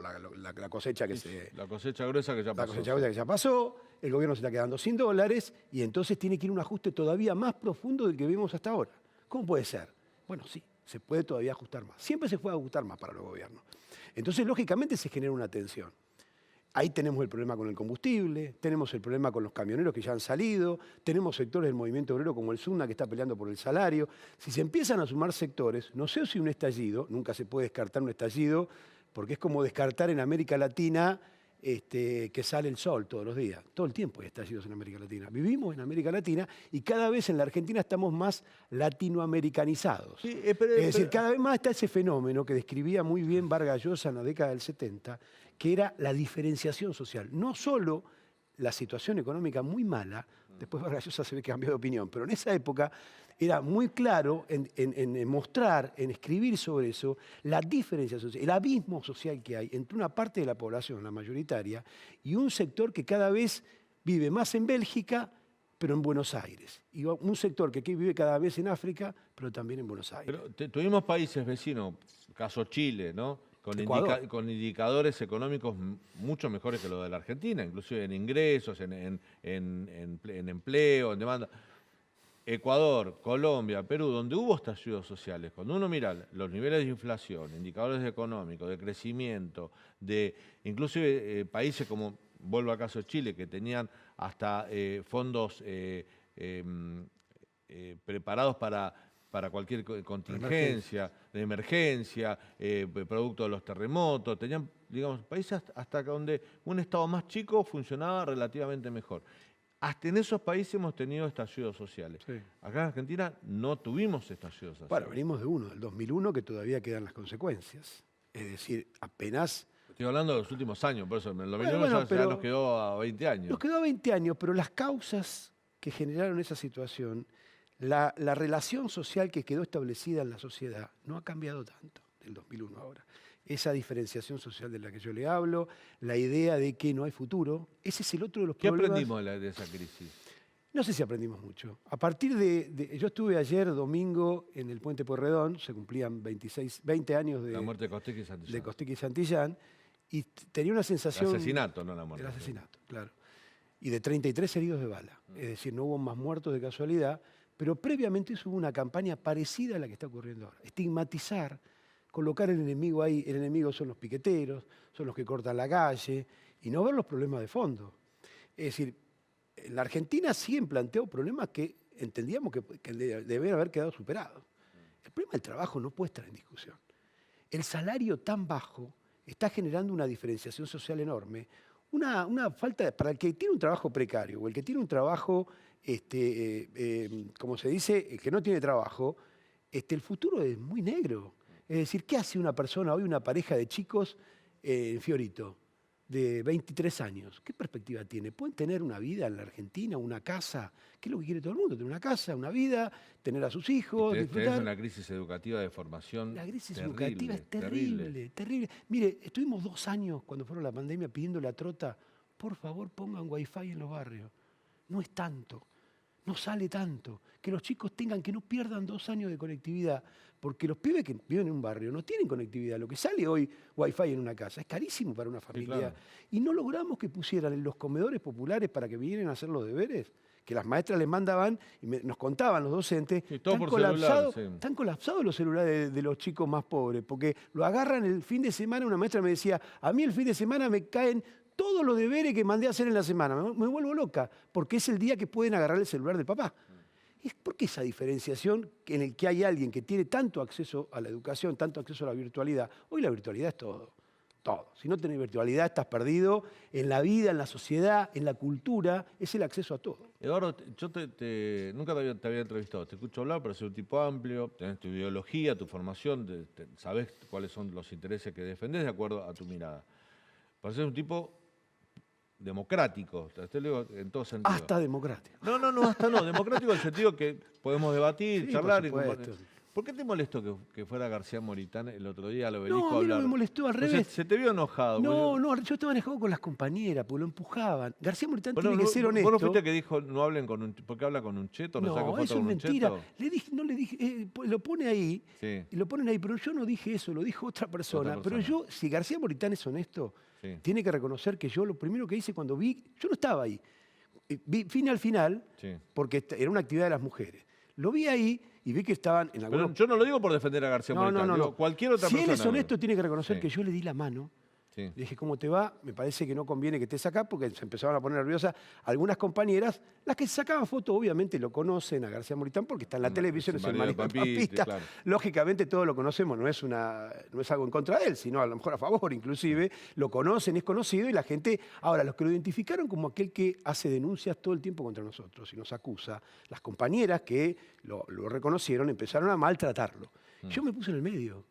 H: la cosecha que se...
A: La cosecha gruesa que ya pasó.
H: La cosecha gruesa que ya pasó, el gobierno se está quedando sin dólares y entonces tiene que ir un ajuste todavía más profundo del que vimos hasta ahora. ¿Cómo puede ser? Bueno, sí, se puede todavía ajustar más. Siempre se puede ajustar más para los gobiernos. Entonces, lógicamente, se genera una tensión. Ahí tenemos el problema con el combustible, tenemos el problema con los camioneros que ya han salido, tenemos sectores del movimiento obrero como el SUNA que está peleando por el salario. Si se empiezan a sumar sectores, no sé si un estallido, nunca se puede descartar un estallido, porque es como descartar en América Latina que sale el sol todos los días. Todo el tiempo hay estallidos en América Latina. Vivimos en América Latina y cada vez en la Argentina estamos más latinoamericanizados. Sí, es decir, cada vez más está ese fenómeno que describía muy bien Vargas Llosa en la década del 70, que era la diferenciación social. No solo la situación económica muy mala, después Vargas Llosa se ve que cambió de opinión, pero en esa época era muy claro en mostrar, en escribir sobre eso, la diferencia social, el abismo social que hay entre una parte de la población, la mayoritaria, y un sector que cada vez vive más en Bélgica, pero en Buenos Aires. Y un sector que vive cada vez en África, pero también en Buenos Aires.
A: Pero tuvimos países vecinos, caso Chile, ¿no? Con indicadores económicos mucho mejores que los de la Argentina, inclusive en ingresos, en empleo, en demanda. Ecuador, Colombia, Perú, donde hubo estallidos sociales, cuando uno mira los niveles de inflación, indicadores económicos, de crecimiento, de inclusive países como, vuelvo al caso de Chile, que tenían hasta fondos preparados para cualquier contingencia, de emergencia, producto de los terremotos, tenían, digamos, países hasta donde un estado más chico funcionaba relativamente mejor. Hasta en esos países hemos tenido estallidos sociales. Sí. Acá en Argentina no tuvimos estallidos sociales.
H: Bueno, venimos de uno, del 2001, que todavía quedan las consecuencias. Es decir, apenas...
A: Estoy hablando de los últimos años, por eso en el 2001 ya nos quedó a 20 años.
H: Nos quedó a 20 años, pero las causas que generaron esa situación, la relación social que quedó establecida en la sociedad, no ha cambiado tanto del 2001 ahora. Esa diferenciación social de la que yo le hablo, la idea de que no hay futuro, ese es el otro de los problemas.
A: ¿Qué aprendimos de esa crisis?
H: No sé si aprendimos mucho. A partir yo estuve ayer, domingo, en el Puente Pueyrredón, se cumplían 20 años de
A: la muerte de Costequi y Santillán.
H: De Costequi y Santillán, y tenía una sensación...
A: El asesinato, no la muerte.
H: El asesinato, claro. Y de 33 heridos de bala. Es decir, no hubo más muertos de casualidad, pero previamente hubo una campaña parecida a la que está ocurriendo ahora. Estigmatizar, colocar el enemigo ahí, el enemigo son los piqueteros, son los que cortan la calle, y no ver los problemas de fondo. Es decir, en la Argentina sí han planteado problemas que entendíamos que deben haber quedado superados. El problema del trabajo no puede estar en discusión. El salario tan bajo está generando una diferenciación social enorme, una falta, para el que tiene un trabajo precario o el que tiene un trabajo, como se dice, el que no tiene trabajo, el futuro es muy negro. Es decir, ¿qué hace una persona hoy, una pareja de chicos en Fiorito, de 23 años? ¿Qué perspectiva tiene? ¿Pueden tener una vida en la Argentina, una casa? ¿Qué es lo que quiere todo el mundo? Tener una casa, una vida, tener a sus hijos, disfrutar.
A: Es una crisis educativa de formación.
H: La crisis educativa es terrible, terrible. Mire, estuvimos 2 años, cuando fueron la pandemia, pidiéndole a Trota, por favor pongan wifi en los barrios. No es tanto, no sale tanto. Que los chicos que no pierdan 2 años de conectividad, porque los pibes que viven en un barrio no tienen conectividad. Lo que sale hoy wifi en una casa es carísimo para una familia. Sí, claro. Y no logramos que pusieran en los comedores populares para que vinieran a hacer los deberes, que las maestras les mandaban y nos contaban los docentes, sí, están colapsados los celulares de los chicos más pobres, porque lo agarran el fin de semana. Una maestra me decía, a mí el fin de semana me caen todos los deberes que mandé a hacer en la semana. Me vuelvo loca, porque es el día que pueden agarrar el celular del papá. ¿Por qué esa diferenciación en el que hay alguien que tiene tanto acceso a la educación, tanto acceso a la virtualidad? Hoy la virtualidad es todo, todo. Si no tenés virtualidad estás perdido en la vida, en la sociedad, en la cultura, es el acceso a todo.
A: Eduardo, yo nunca te había entrevistado, te escucho hablar, pero soy un tipo amplio, tenés tu ideología, tu formación, sabés cuáles son los intereses que defendés de acuerdo a tu mirada. Pareces un tipo democrático, te lo digo en todo sentido.
H: Hasta democrático.
A: No, hasta no. Democrático en el sentido que podemos debatir, sí, charlar. ¿Por qué te molestó que fuera García Moritán el otro día al Obelisco
H: No,
A: a
H: a mí no
A: hablar?
H: me molestó, al revés.
A: Se te vio enojado.
H: No, yo estaba enojado con las compañeras, porque lo empujaban. García Moritán
A: Bueno,
H: tiene que ser honesto.
A: ¿Vos no fuiste que dijo no hablen con un porque habla con un cheto? ¿No saca
H: No,
A: foto
H: eso es
A: con un
H: mentira.
A: cheto?
H: No le dije, lo pone ahí,
A: Sí.
H: y lo ponen ahí, pero yo no dije eso, lo dijo otra persona. Pero yo, si García Moritán es honesto,
A: Sí.
H: tiene que reconocer que yo lo primero que hice cuando vi, yo no estaba ahí, vi al final,
A: Sí.
H: porque era una actividad de las mujeres. Lo vi ahí y vi que estaban en algunos...
A: Pero yo no lo digo por defender a García Moritán. Digo, cualquier otra
H: Si
A: persona.
H: él es honesto, tiene que reconocer
A: Sí.
H: que yo le di la mano.
A: Sí.
H: Le dije, ¿cómo te va? Me parece que no conviene que estés acá porque se empezaban a poner nerviosas algunas compañeras. Las que sacaban fotos, obviamente, lo conocen a García Moritán porque está en la televisión, es el marido de Pampita.
A: Claro.
H: Lógicamente todos lo conocemos, no es algo en contra de él, sino a lo mejor a favor inclusive. Lo conocen, es conocido y la gente... Ahora, los que lo identificaron como aquel que hace denuncias todo el tiempo contra nosotros y nos acusa, las compañeras que lo reconocieron empezaron a maltratarlo. Yo me puse en el medio.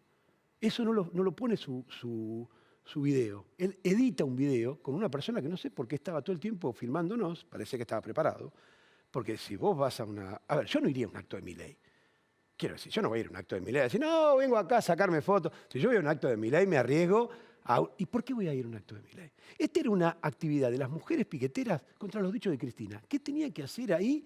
H: Eso no lo pone su video. Él edita un video con una persona que no sé por qué estaba todo el tiempo filmándonos, parece que estaba preparado, porque si vos vas a una... A ver, yo no iría a un acto de Milei. Quiero decir, yo no voy a ir a un acto de Milei a decir, no, vengo acá a sacarme fotos. Si yo voy a un acto de Milei me arriesgo a... ¿Y por qué voy a ir a un acto de Milei? Esta era una actividad de las mujeres piqueteras contra los dichos de Cristina. ¿Qué tenía que hacer ahí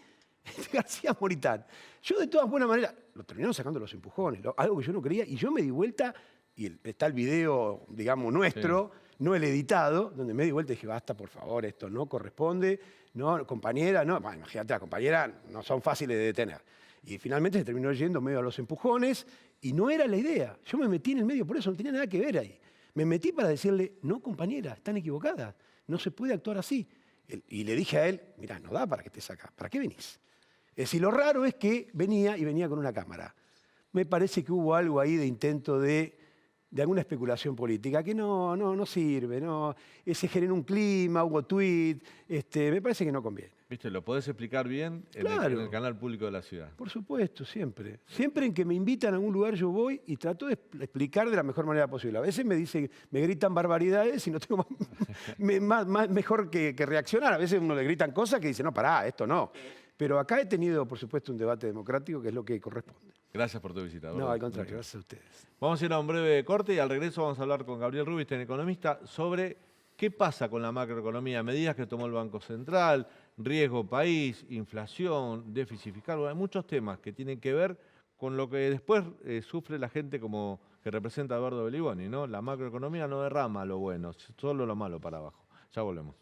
H: García Moritán? Yo de todas buenas maneras, lo terminaron sacando los empujones, algo que yo no creía, y yo me di vuelta... Y está el video, digamos, nuestro, no el editado, donde me di vuelta y dije, basta, por favor, esto no corresponde, no, compañera, no. Bueno, imagínate, la compañera no son fáciles de detener. Y finalmente se terminó yendo medio a los empujones y no era la idea. Yo me metí en el medio por eso, no tenía nada que ver ahí. Me metí para decirle, no, compañera, están equivocadas, no se puede actuar así. Y le dije a él, mirá, no da para que estés acá, ¿para qué venís? Es decir, lo raro es que venía con una cámara. Me parece que hubo algo ahí de intento de alguna especulación política que no sirve, se generó un clima, hubo tweet, me parece que no conviene.
A: ¿Viste? Lo podés explicar bien en el canal público de la ciudad.
H: Por supuesto, siempre. Siempre en que me invitan a algún lugar yo voy y trato de explicar de la mejor manera posible. A veces me gritan barbaridades y no tengo mejor que reaccionar. A veces uno le gritan cosas que dice, no, pará, esto no. Pero acá he tenido, por supuesto, un debate democrático que es lo que corresponde.
A: Gracias por tu visita.
H: No, al contrario, gracias a ustedes.
A: Vamos a ir a un breve corte y al regreso vamos a hablar con Gabriel Rubinstein, economista, sobre qué pasa con la macroeconomía, medidas que tomó el Banco Central, riesgo país, inflación, déficit fiscal. Bueno, hay muchos temas que tienen que ver con lo que después sufre la gente como que representa a Eduardo Beliboni, ¿no? La macroeconomía no derrama lo bueno, solo lo malo para abajo. Ya volvemos.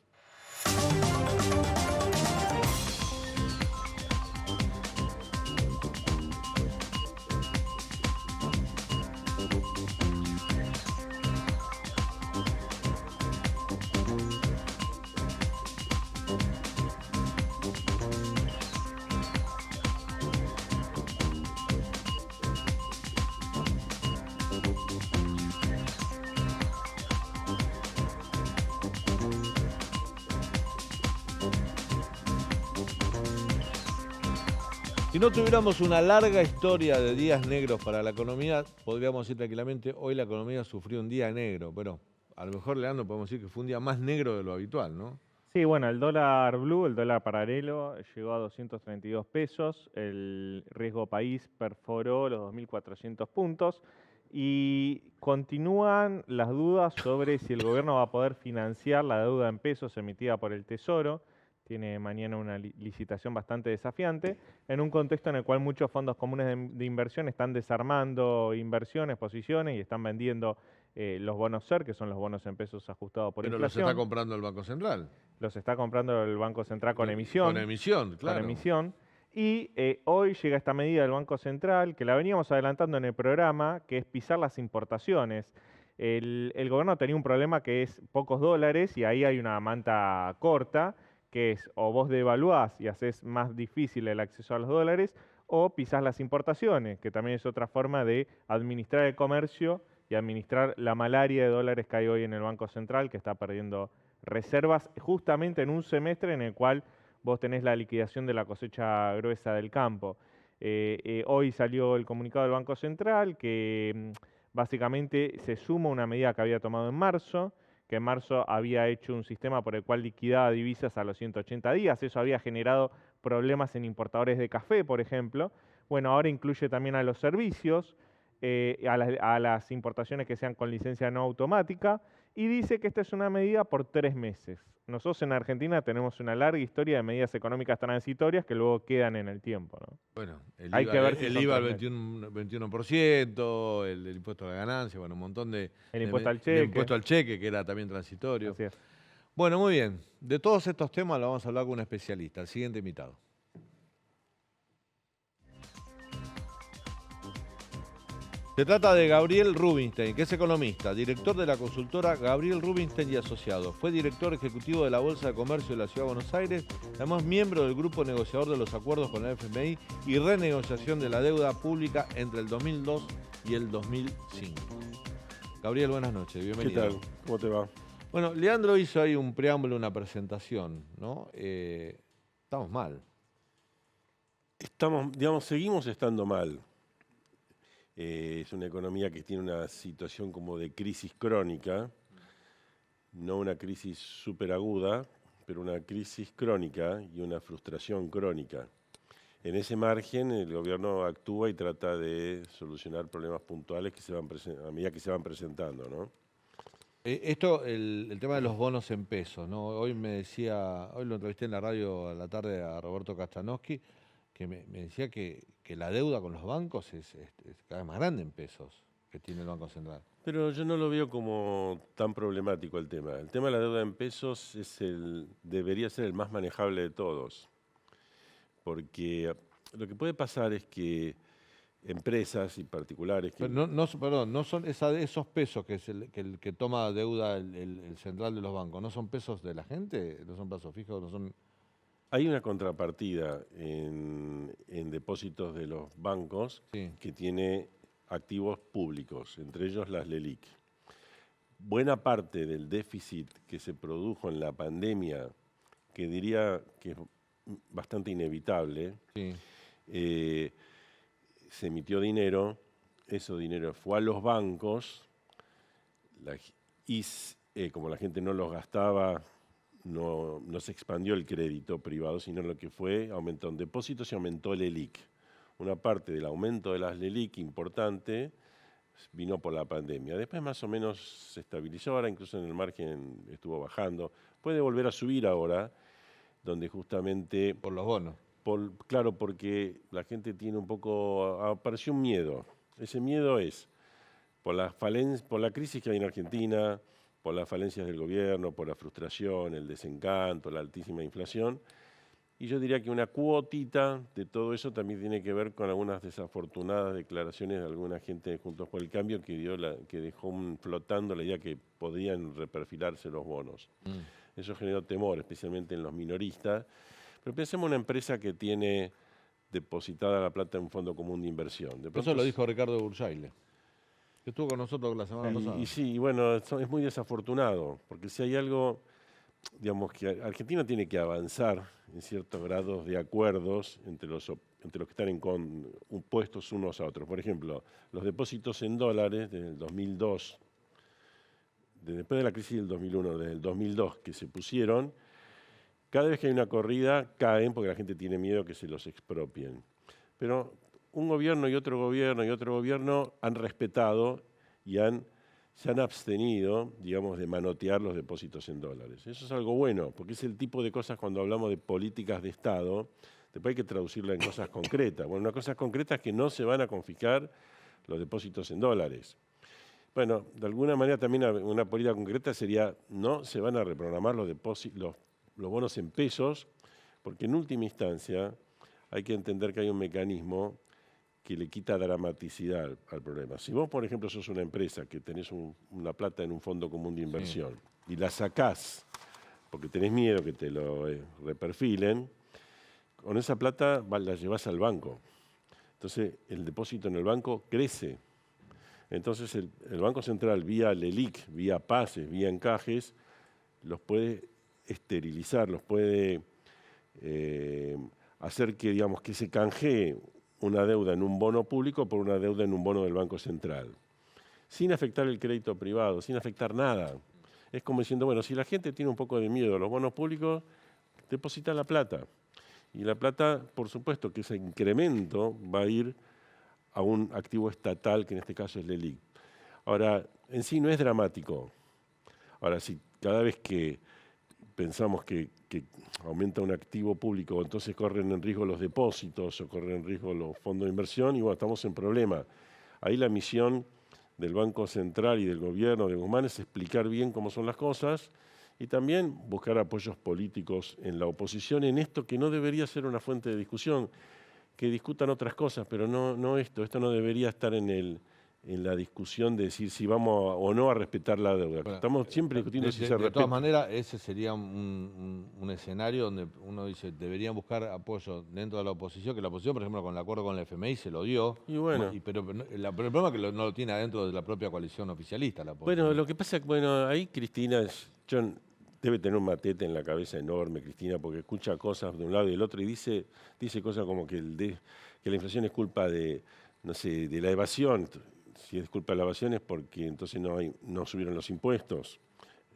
A: Si no tuviéramos una larga historia de días negros para la economía, podríamos decir tranquilamente, hoy la economía sufrió un día negro, pero a lo mejor, Leandro, podemos decir que fue un día más negro de lo habitual, ¿no?
I: Sí, bueno, el dólar blue, el dólar paralelo, llegó a 232 pesos, el riesgo país perforó los 2.400 puntos y continúan las dudas sobre si el gobierno va a poder financiar la deuda en pesos emitida por el Tesoro. Tiene mañana una licitación bastante desafiante, en un contexto en el cual muchos fondos comunes de inversión están desarmando inversiones, posiciones y están vendiendo los bonos SER, que son los bonos en pesos ajustados por inflación.
A: Pero los está comprando el Banco Central.
I: Los está comprando el Banco Central con emisión.
A: Con emisión, claro.
I: Con emisión. Y hoy llega esta medida del Banco Central, que la veníamos adelantando en el programa, que es pisar las importaciones. El gobierno tenía un problema que es pocos dólares y ahí hay una manta corta, que es o vos devaluás y haces más difícil el acceso a los dólares, o pisás las importaciones, que también es otra forma de administrar el comercio y administrar la malaria de dólares que hay hoy en el Banco Central, que está perdiendo reservas justamente en un semestre en el cual vos tenés la liquidación de la cosecha gruesa del campo. Hoy salió el comunicado del Banco Central que básicamente se suma una medida que había tomado en marzo, que en marzo había hecho un sistema por el cual liquidaba divisas a los 180 días. Eso había generado problemas en importadores de café, por ejemplo, Bueno, ahora incluye también a los servicios, a las importaciones que sean con licencia no automática, y dice que esta es una medida por 3 meses. Nosotros en Argentina tenemos una larga historia de medidas económicas transitorias que luego quedan en el tiempo, ¿no?
A: Bueno,
I: Hay que ver si
A: el
I: son
A: IVA al
I: 3 meses.
A: 21%, el impuesto a la ganancia, bueno, un montón
I: El impuesto al
A: el
I: cheque.
A: impuesto al cheque, que era también transitorio.
I: Así es.
A: Bueno, muy bien. De todos estos temas lo vamos a hablar con un especialista, el siguiente invitado. Se trata de Gabriel Rubinstein, que es economista, director de la consultora Gabriel Rubinstein y Asociados. Fue director ejecutivo de la Bolsa de Comercio de la Ciudad de Buenos Aires, además miembro del grupo negociador de los acuerdos con la FMI y renegociación de la deuda pública entre el 2002 y el 2005. Gabriel, buenas noches, bienvenido.
J: ¿Qué tal? ¿Cómo te va?
A: Bueno, Leandro hizo ahí un preámbulo, una presentación, ¿no? Estamos mal.
J: Seguimos estando mal. Es una economía que tiene una situación como de crisis crónica, no una crisis súper aguda, pero una crisis crónica y una frustración crónica. En ese margen el gobierno actúa y trata de solucionar problemas puntuales que a medida que se van presentando, ¿no?
A: El tema de los bonos en pesos, ¿no? Hoy lo entrevisté en la radio a la tarde a Roberto Kastanowski, que me decía que la deuda con los bancos es cada vez más grande en pesos que tiene el Banco Central.
J: Pero yo no lo veo como tan problemático el tema. El tema de la deuda en pesos debería ser el más manejable de todos. Porque lo que puede pasar es que empresas y particulares...
A: Pero no son esos pesos que es el que toma deuda el central de los bancos, ¿no son pesos de la gente? ¿No son plazos fijos? ¿No son...?
J: Hay una contrapartida en depósitos de los bancos que tiene activos públicos, entre ellos las LELIQ. Buena parte del déficit que se produjo en la pandemia, que diría que es bastante inevitable, se emitió dinero, ese dinero fue a los bancos, y como la gente no los gastaba, no se expandió el crédito privado, sino lo que fue, aumentó en depósitos y aumentó el LELIQ. Una parte del aumento de las LELIQ importante vino por la pandemia. Después más o menos se estabilizó, ahora incluso en el margen estuvo bajando. Puede volver a subir ahora, donde justamente...
A: Por los bonos.
J: Claro, porque la gente tiene un poco... Apareció un miedo. Ese miedo es por la crisis que hay en Argentina, por las falencias del gobierno, por la frustración, el desencanto, la altísima inflación. Y yo diría que una cuotita de todo eso también tiene que ver con algunas desafortunadas declaraciones de alguna gente de Juntos por el Cambio que dejó flotando la idea que podían reperfilarse los bonos. Eso generó temor, especialmente en los minoristas. Pero pensemos en una empresa que tiene depositada la plata en un fondo común de inversión.
A: Eso lo dijo Ricardo Bursaile, que estuvo con nosotros la semana pasada.
J: Y sí, bueno, es muy desafortunado, porque si hay algo, digamos, que Argentina tiene que avanzar en ciertos grados de acuerdos entre los que están opuestos unos a otros. Por ejemplo, los depósitos en dólares desde el 2002, después de la crisis del 2001, desde el 2002 que se pusieron, cada vez que hay una corrida caen porque la gente tiene miedo que se los expropien. Pero un gobierno y otro gobierno han respetado y se han abstenido, digamos, de manotear los depósitos en dólares. Eso es algo bueno, porque es el tipo de cosas cuando hablamos de políticas de Estado, después hay que traducirla en cosas concretas. Bueno, una cosa concreta es que no se van a confiscar los depósitos en dólares. Bueno, de alguna manera también una política concreta sería no se van a reprogramar los bonos en pesos, porque en última instancia hay que entender que hay un mecanismo que le quita dramaticidad al problema. Si vos, por ejemplo, sos una empresa que tenés una plata en un fondo común de inversión y la sacás porque tenés miedo que te lo reperfilen, con esa plata la llevás al banco. Entonces, el depósito en el banco crece. Entonces, el Banco Central, vía LELIQ, vía pases, vía encajes, los puede esterilizar, los puede hacer que, digamos, que se canjee una deuda en un bono público por una deuda en un bono del Banco Central, sin afectar el crédito privado, sin afectar nada. Es como diciendo, bueno, si la gente tiene un poco de miedo a los bonos públicos, deposita la plata. Y la plata, por supuesto que ese incremento va a ir a un activo estatal, que en este caso es LELIQ. Ahora, en sí no es dramático. Ahora, si cada vez que pensamos que aumenta un activo público, entonces corren en riesgo los depósitos o corren en riesgo los fondos de inversión, y bueno, estamos en problema. Ahí la misión del Banco Central y del gobierno de Guzmán es explicar bien cómo son las cosas y también buscar apoyos políticos en la oposición en esto que no debería ser una fuente de discusión, que discutan otras cosas, pero no esto. Esto no debería estar en la discusión de decir si vamos o no a respetar la deuda.
A: Bueno,
J: estamos siempre discutiendo si se respeta.
A: De todas maneras, ese sería un escenario donde uno dice, deberían buscar apoyo dentro de la oposición, que la oposición, por ejemplo, con el acuerdo con la FMI se lo dio.
J: Y bueno.
A: Pero el problema es que no lo tiene adentro de la propia coalición oficialista. La oposición.
J: Bueno, lo que pasa es que, ahí Cristina, debe tener un matete en la cabeza enorme, Cristina, porque escucha cosas de un lado y del otro y dice cosas como que la inflación es culpa de, no sé, de la evasión. Si es culpa de la evasión es porque entonces no subieron los impuestos,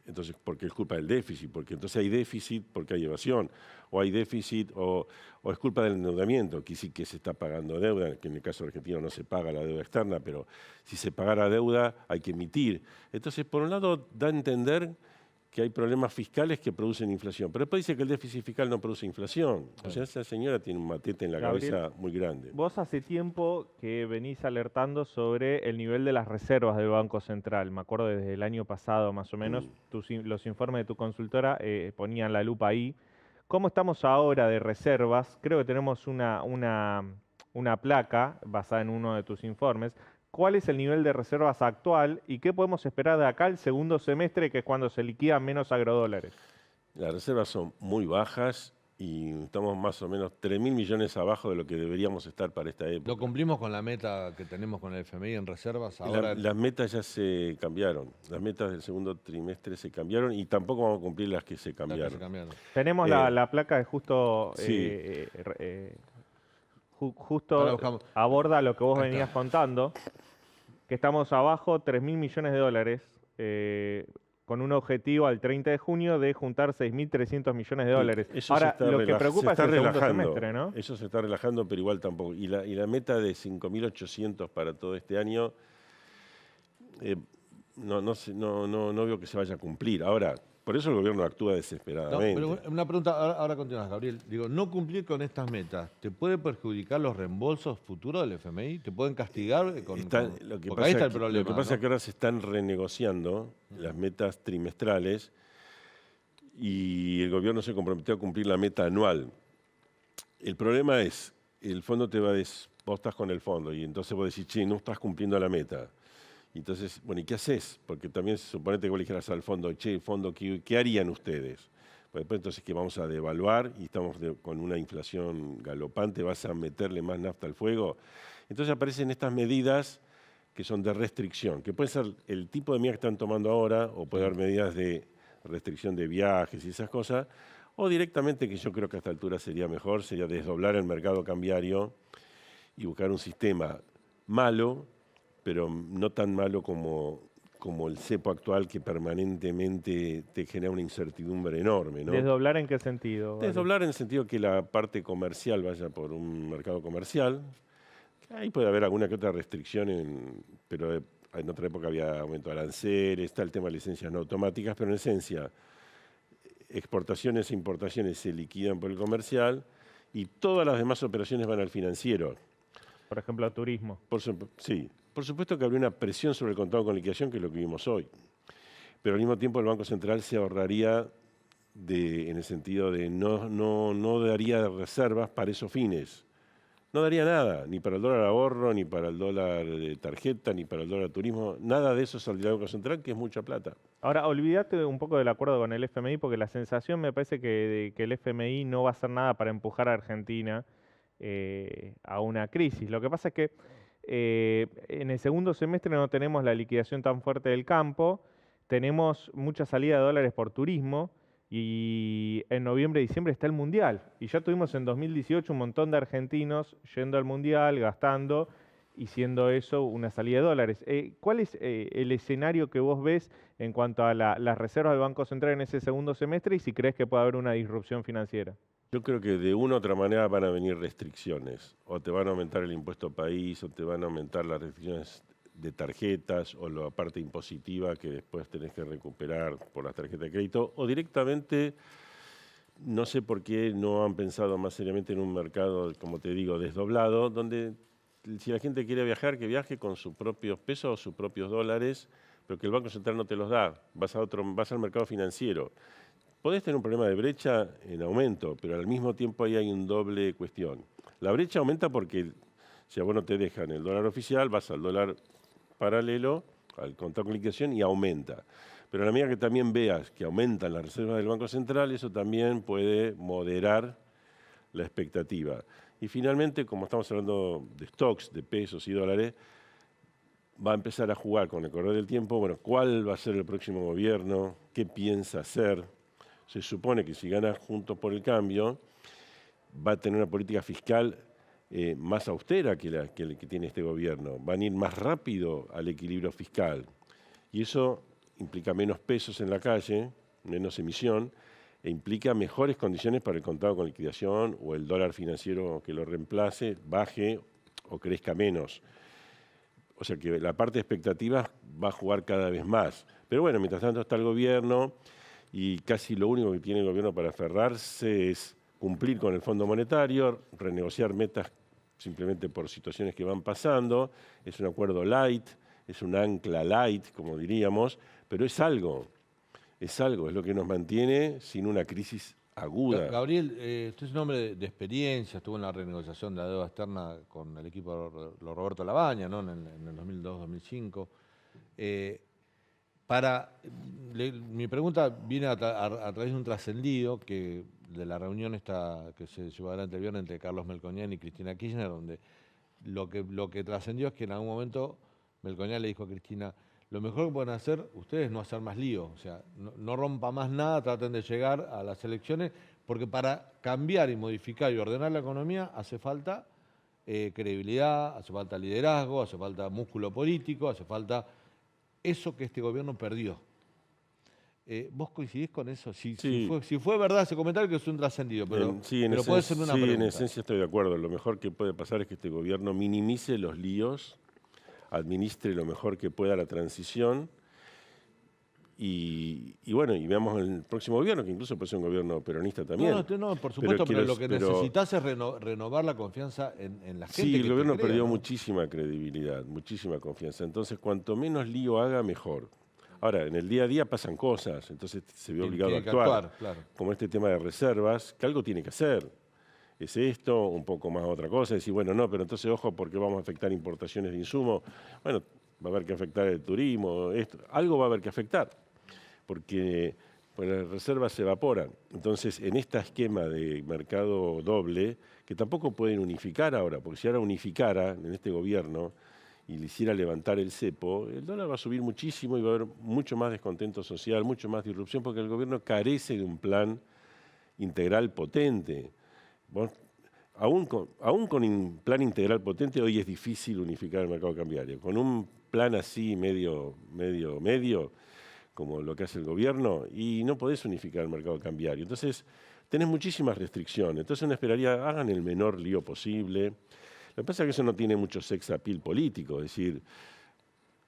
J: entonces porque es culpa del déficit, porque entonces hay déficit porque hay evasión, o hay déficit o es culpa del endeudamiento, que sí que se está pagando deuda, que en el caso argentino no se paga la deuda externa, pero si se pagara deuda hay que emitir. Entonces, por un lado, da a entender que hay problemas fiscales que producen inflación, pero después dice que el déficit fiscal no produce inflación. O sea, esa señora tiene un matete en la cabeza muy grande.
I: Vos hace tiempo que venís alertando sobre el nivel de las reservas del Banco Central. Me acuerdo desde el año pasado más o menos, los informes de tu consultora ponían la lupa ahí. ¿Cómo estamos ahora de reservas? Creo que tenemos una placa basada en uno de tus informes. ¿Cuál es el nivel de reservas actual y qué podemos esperar de acá el segundo semestre, que es cuando se liquidan menos agrodólares?
J: Las reservas son muy bajas y estamos más o menos 3.000 millones abajo de lo que deberíamos estar para esta época.
A: ¿Lo cumplimos con la meta que tenemos con el FMI en reservas? Ahora
J: Las metas ya se cambiaron. Las metas del segundo trimestre se cambiaron y tampoco vamos a cumplir las que se cambiaron.
I: Tenemos la placa de justo...
J: Sí.
I: Justo aborda lo que vos venías contando, que estamos abajo 3.000 millones de dólares, con un objetivo al 30 de junio de juntar 6.300 millones de dólares.
J: Eso
I: ahora, lo que preocupa es el segundo semestre, ¿no?
J: Eso se está relajando, pero igual tampoco. Y la meta de 5.800 para todo este año, no veo que se vaya a cumplir. Ahora, por eso el gobierno actúa desesperadamente.
A: No, pero una pregunta, ahora continúas, Gabriel. Digo, no cumplir con estas metas, ¿te puede perjudicar los reembolsos futuros del FMI? ¿Te pueden castigar?
J: Lo que pasa es que ahora se están renegociando las metas trimestrales y el gobierno se comprometió a cumplir la meta anual. El problema es, el fondo vos estás con el fondo y entonces vos decís, che, no estás cumpliendo la meta. Entonces, bueno, ¿y qué haces? Porque también suponete que vos le dijeras al fondo, che, fondo, ¿qué harían ustedes? Pues después entonces que vamos a devaluar y estamos con una inflación galopante, vas a meterle más nafta al fuego. Entonces aparecen estas medidas que son de restricción, que pueden ser el tipo de medidas que están tomando ahora, o puede haber medidas de restricción de viajes y esas cosas, o directamente, que yo creo que a esta altura sería mejor, sería desdoblar el mercado cambiario y buscar un sistema malo, pero no tan malo como el cepo actual, que permanentemente te genera una incertidumbre enorme, ¿no?
I: ¿Desdoblar en qué sentido?
J: Desdoblar en el sentido que la parte comercial vaya por un mercado comercial. Ahí puede haber alguna que otra restricción, pero en otra época había aumento de aranceles, está el tema de licencias no automáticas, pero en esencia, exportaciones e importaciones se liquidan por el comercial y todas las demás operaciones van al financiero.
I: Por ejemplo, turismo.
J: Sí. Por supuesto que habría una presión sobre el contado con liquidación, que es lo que vimos hoy. Pero al mismo tiempo el Banco Central se ahorraría en el sentido de no daría reservas para esos fines. No daría nada, ni para el dólar ahorro, ni para el dólar de tarjeta, ni para el dólar turismo. Nada de eso saldría del Banco Central, que es mucha plata.
I: Ahora, olvídate un poco del acuerdo con el FMI, porque la sensación me parece que el FMI no va a hacer nada para empujar a Argentina a una crisis. Lo que pasa es que en el segundo semestre no tenemos la liquidación tan fuerte del campo, tenemos mucha salida de dólares por turismo y en noviembre y diciembre está el Mundial. Y ya tuvimos en 2018 un montón de argentinos yendo al Mundial, gastando y siendo eso una salida de dólares. ¿Cuál es el escenario que vos ves en cuanto a las reservas del Banco Central en ese segundo semestre y si crees que puede haber una disrupción financiera?
J: Yo creo que de una u otra manera van a venir restricciones. O te van a aumentar el impuesto país, o te van a aumentar las restricciones de tarjetas, o la parte impositiva que después tenés que recuperar por las tarjetas de crédito, o directamente, no sé por qué no han pensado más seriamente en un mercado, como te digo, desdoblado, donde si la gente quiere viajar, que viaje con sus propios pesos o sus propios dólares, pero que el Banco Central no te los da. Vas al mercado financiero. Podés tener un problema de brecha en aumento, pero al mismo tiempo ahí hay una doble cuestión. La brecha aumenta porque si a vos no te dejan el dólar oficial, vas al dólar paralelo, al contado con liquidación, y aumenta. Pero a la medida que también veas que aumentan las reservas del Banco Central, eso también puede moderar la expectativa. Y finalmente, como estamos hablando de stocks, de pesos y dólares, va a empezar a jugar con el correr del tiempo, bueno, ¿cuál va a ser el próximo gobierno? ¿Qué piensa hacer? Se supone que si gana Juntos por el Cambio, va a tener una política fiscal más austera que la que tiene este gobierno. Van a ir más rápido al equilibrio fiscal. Y eso implica menos pesos en la calle, menos emisión, e implica mejores condiciones para el contado con liquidación o el dólar financiero que lo reemplace, baje o crezca menos. O sea que la parte de expectativas va a jugar cada vez más. Pero bueno, mientras tanto está el gobierno y casi lo único que tiene el gobierno para aferrarse es cumplir con el Fondo Monetario, renegociar metas simplemente por situaciones que van pasando. Es un acuerdo light, es un ancla light, como diríamos, pero es algo, es lo que nos mantiene sin una crisis aguda.
A: Gabriel, usted es un hombre de experiencia, estuvo en la renegociación de la deuda externa con el equipo de Roberto Labaña, ¿no? en el 2002-2005. Mi pregunta viene a través de un trascendido de la reunión que se llevó adelante el viernes entre Carlos Melconian y Cristina Kirchner, donde lo que trascendió es que en algún momento Melconian le dijo a Cristina: lo mejor que pueden hacer ustedes es no hacer más lío, o sea, no rompa más nada, traten de llegar a las elecciones, porque para cambiar y modificar y ordenar la economía hace falta credibilidad, hace falta liderazgo, hace falta músculo político, hace falta eso que este gobierno perdió. ¿Vos coincidís con eso? Si fue verdad ese comentario, que es un trascendido, pero puede ser una pregunta.
J: En esencia estoy de acuerdo. Lo mejor que puede pasar es que este gobierno minimice los líos, administre lo mejor que pueda la transición y bueno, y veamos el próximo gobierno, que incluso puede ser un gobierno peronista también.
A: No, por supuesto, pero lo que necesitas es renovar la confianza en la gente.
J: Sí, el gobierno perdió,
A: ¿no?
J: muchísima credibilidad, muchísima confianza. Entonces, cuanto menos lío haga, mejor. Ahora, en el día a día pasan cosas, entonces se ve obligado a actuar.
A: Claro.
J: Como este tema de reservas, que algo tiene que hacer. Es esto, un poco más otra cosa, decir, bueno, no, pero entonces ojo porque vamos a afectar importaciones de insumos. Bueno, va a haber que afectar el turismo, algo va a haber que afectar, porque las reservas se evaporan. Entonces, en este esquema de mercado doble, que tampoco pueden unificar ahora, porque si ahora unificara en este gobierno y le hiciera levantar el cepo, el dólar va a subir muchísimo y va a haber mucho más descontento social, mucho más disrupción, porque el gobierno carece de un plan integral potente. Aún con un plan integral potente, hoy es difícil unificar el mercado cambiario. Con un plan así medio, como lo que hace el gobierno, y no podés unificar el mercado cambiario. Entonces, tenés muchísimas restricciones. Entonces uno esperaría, hagan el menor lío posible. Lo que pasa es que eso no tiene mucho sex appeal político, es decir,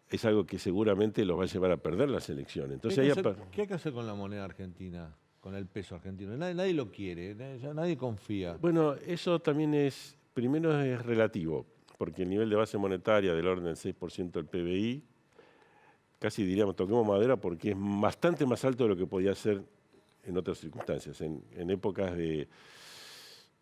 J: es algo que seguramente los va a llevar a perder las elecciones. Entonces,
A: ¿Qué hay que hacer con la moneda argentina? Con el peso argentino. Nadie lo quiere, nadie confía.
J: Bueno, eso también primero es relativo, porque el nivel de base monetaria del orden del 6% del PBI, casi diríamos, toquemos madera, porque es bastante más alto de lo que podía ser en otras circunstancias. En épocas de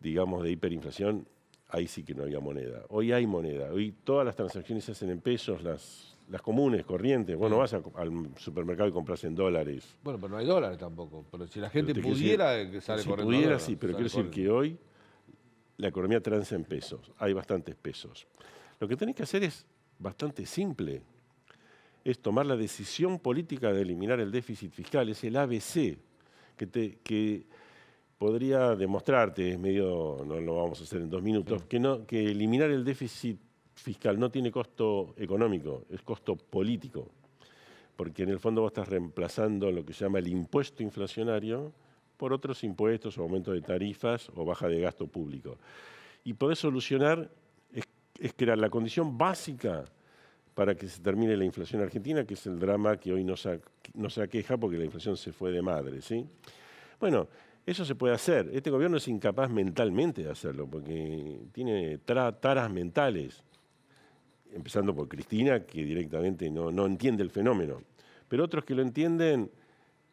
J: hiperinflación, ahí sí que no había moneda. Hoy hay moneda. Hoy todas las transacciones se hacen en pesos, las comunes, corrientes. Vos no vas al supermercado y compras en dólares.
A: Bueno, pero no hay dólares tampoco. Pero si la gente pudiera, sale
J: si
A: corriendo.
J: Pudiera, sí, pero quiero decir que hoy la economía transa en pesos. Hay bastantes pesos. Lo que tenés que hacer es bastante simple. Es tomar la decisión política de eliminar el déficit fiscal. Es el ABC que podría demostrarte, es medio, no lo vamos a hacer en 2 minutos, que eliminar el déficit fiscal no tiene costo económico, es costo político, porque en el fondo vos estás reemplazando lo que se llama el impuesto inflacionario por otros impuestos o aumento de tarifas o baja de gasto público. Y poder solucionar es crear la condición básica para que se termine la inflación argentina, que es el drama que hoy nos aqueja porque la inflación se fue de madre, ¿sí? Bueno, eso se puede hacer. Este gobierno es incapaz mentalmente de hacerlo porque tiene taras mentales, empezando por Cristina, que directamente no entiende el fenómeno. Pero otros que lo entienden,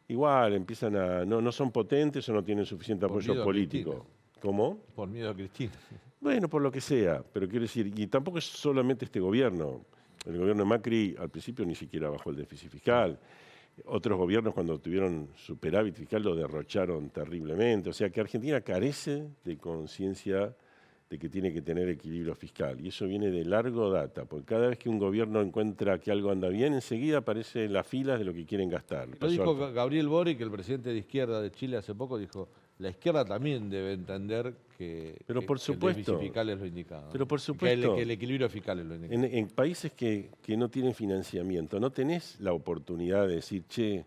J: igual empiezan no son potentes o no tienen suficiente apoyo político. ¿Cómo?
A: Por miedo a Cristina.
J: Bueno, por lo que sea, pero quiero decir, y tampoco es solamente este gobierno. El gobierno de Macri al principio ni siquiera bajó el déficit fiscal. Otros gobiernos cuando tuvieron superávit fiscal lo derrocharon terriblemente. O sea que Argentina carece de conciencia de que tiene que tener equilibrio fiscal. Y eso viene de largo data, porque cada vez que un gobierno encuentra que algo anda bien, enseguida aparece en las filas de lo que quieren gastar.
A: Lo dijo Gabriel Boric, el presidente de izquierda de Chile hace poco, dijo, la izquierda también debe entender que,
J: pero por supuesto,
A: el déficit fiscal es lo indicado.
J: Pero por supuesto,
A: que el equilibrio fiscal es lo indicado.
J: En países que no tienen financiamiento, no tenés la oportunidad de decir, che,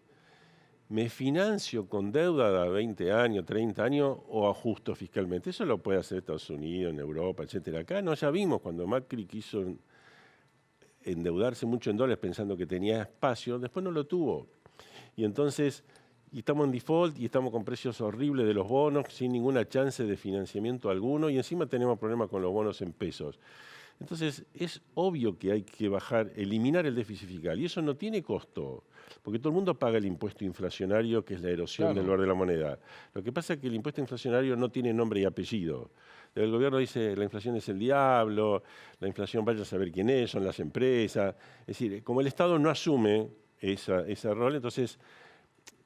J: ¿me financio con deuda de 20 años, 30 años o ajusto fiscalmente? Eso lo puede hacer Estados Unidos, en Europa, etcétera. Acá no, ya vimos cuando Macri quiso endeudarse mucho en dólares pensando que tenía espacio, después no lo tuvo. Y entonces, y estamos en default y estamos con precios horribles de los bonos, sin ninguna chance de financiamiento alguno, y encima tenemos problemas con los bonos en pesos. Entonces, es obvio que hay que eliminar el déficit fiscal, y eso no tiene costo, porque todo el mundo paga el impuesto inflacionario, que es la erosión del valor de la moneda. Lo que pasa es que el impuesto inflacionario no tiene nombre y apellido. El gobierno dice la inflación es el diablo, la inflación vaya a saber quién es, son las empresas. Es decir, como el Estado no asume ese rol, entonces,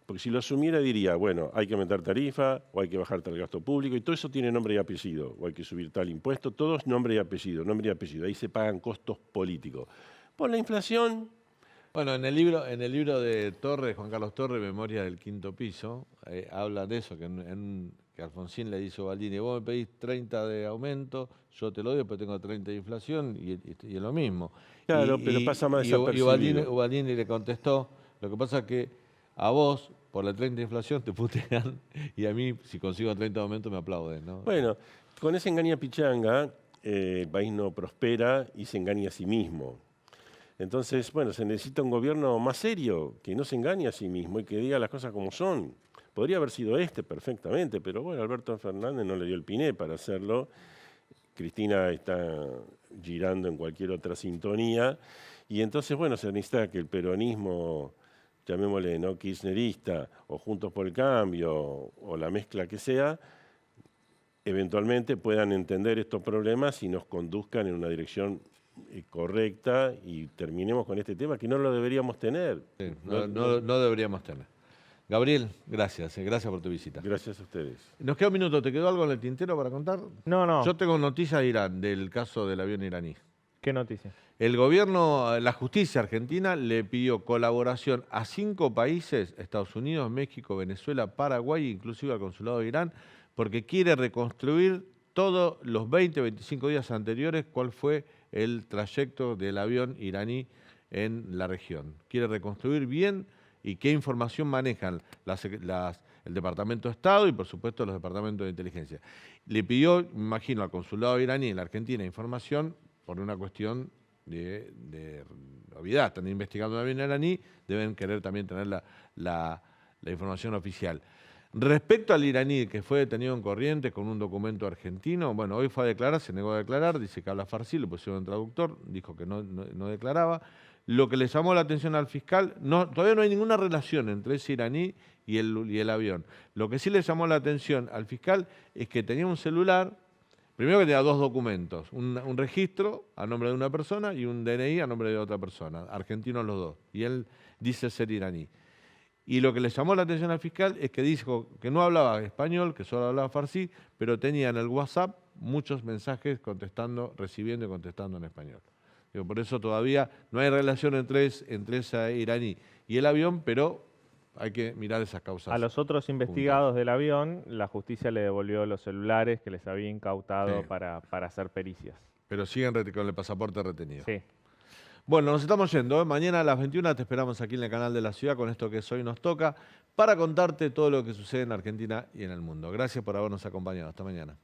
J: porque si lo asumiera diría, bueno, hay que aumentar tarifa, o hay que bajar tal gasto público, y todo eso tiene nombre y apellido, o hay que subir tal impuesto, todo es nombre y apellido, ahí se pagan costos políticos. Por la inflación...
A: Bueno, en el libro de Torres, Juan Carlos Torres, Memoria del Quinto Piso, habla de eso, que Alfonsín le dice a Ubaldini, vos me pedís 30 de aumento, yo te lo doy, pero tengo 30 de inflación, y es lo mismo.
J: Claro, pero pasa más desapercibido.
A: Y Ubaldini le contestó, lo que pasa es que a vos, por la 30 de inflación, te putean, y a mí, si consigo 30 de aumento, me aplauden, ¿no?
J: Bueno, con esa engaña pichanga, el país no prospera y se engaña a sí mismo. Entonces, bueno, se necesita un gobierno más serio, que no se engañe a sí mismo y que diga las cosas como son. Podría haber sido perfectamente, pero bueno, Alberto Fernández no le dio el piné para hacerlo. Cristina está girando en cualquier otra sintonía. Y entonces, bueno, se necesita que el peronismo, llamémosle no kirchnerista, o Juntos por el Cambio, o la mezcla que sea, eventualmente puedan entender estos problemas y nos conduzcan en una dirección correcta y terminemos con este tema que no lo deberíamos tener.
A: Sí, no deberíamos tener. Gabriel, gracias por tu visita.
J: Gracias a ustedes.
A: Nos queda un minuto, ¿te quedó algo en el tintero para contar?
I: No.
A: Yo tengo noticias de Irán, del caso del avión iraní.
I: ¿Qué noticia?
A: El gobierno, la justicia argentina le pidió colaboración a 5 países, Estados Unidos, México, Venezuela, Paraguay, inclusive al consulado de Irán, porque quiere reconstruir todos los 25 días anteriores cuál fue el trayecto del avión iraní en la región. Quiere reconstruir bien y qué información manejan el Departamento de Estado y, por supuesto, los departamentos de inteligencia. Le pidió, me imagino, al consulado iraní en la Argentina información por una cuestión de obviedad. Están investigando un avión iraní, deben querer también tener la información oficial. Respecto al iraní que fue detenido en Corrientes con un documento argentino, bueno, hoy fue a declarar, se negó a declarar, dice que habla farsi, lo pusieron en traductor, dijo que no declaraba. Lo que le llamó la atención al fiscal, todavía no hay ninguna relación entre ese iraní y el avión. Lo que sí le llamó la atención al fiscal es que tenía un celular, primero que tenía 2 documentos, un registro a nombre de una persona y un DNI a nombre de otra persona, argentinos los dos, y él dice ser iraní. Y lo que le llamó la atención al fiscal es que dijo que no hablaba español, que solo hablaba farsi, pero tenía en el WhatsApp muchos mensajes recibiendo y contestando en español. Digo, por eso todavía no hay relación entre ese iraní y el avión, pero hay que mirar esas causas.
I: A los otros investigados del avión, la justicia le devolvió los celulares que les había incautado para hacer pericias.
A: Pero siguen con el pasaporte retenido.
I: Sí.
A: Bueno, nos estamos yendo. Mañana a las 21 te esperamos aquí en el canal de la ciudad con esto que es Hoy Nos Toca para contarte todo lo que sucede en Argentina y en el mundo. Gracias por habernos acompañado. Hasta mañana.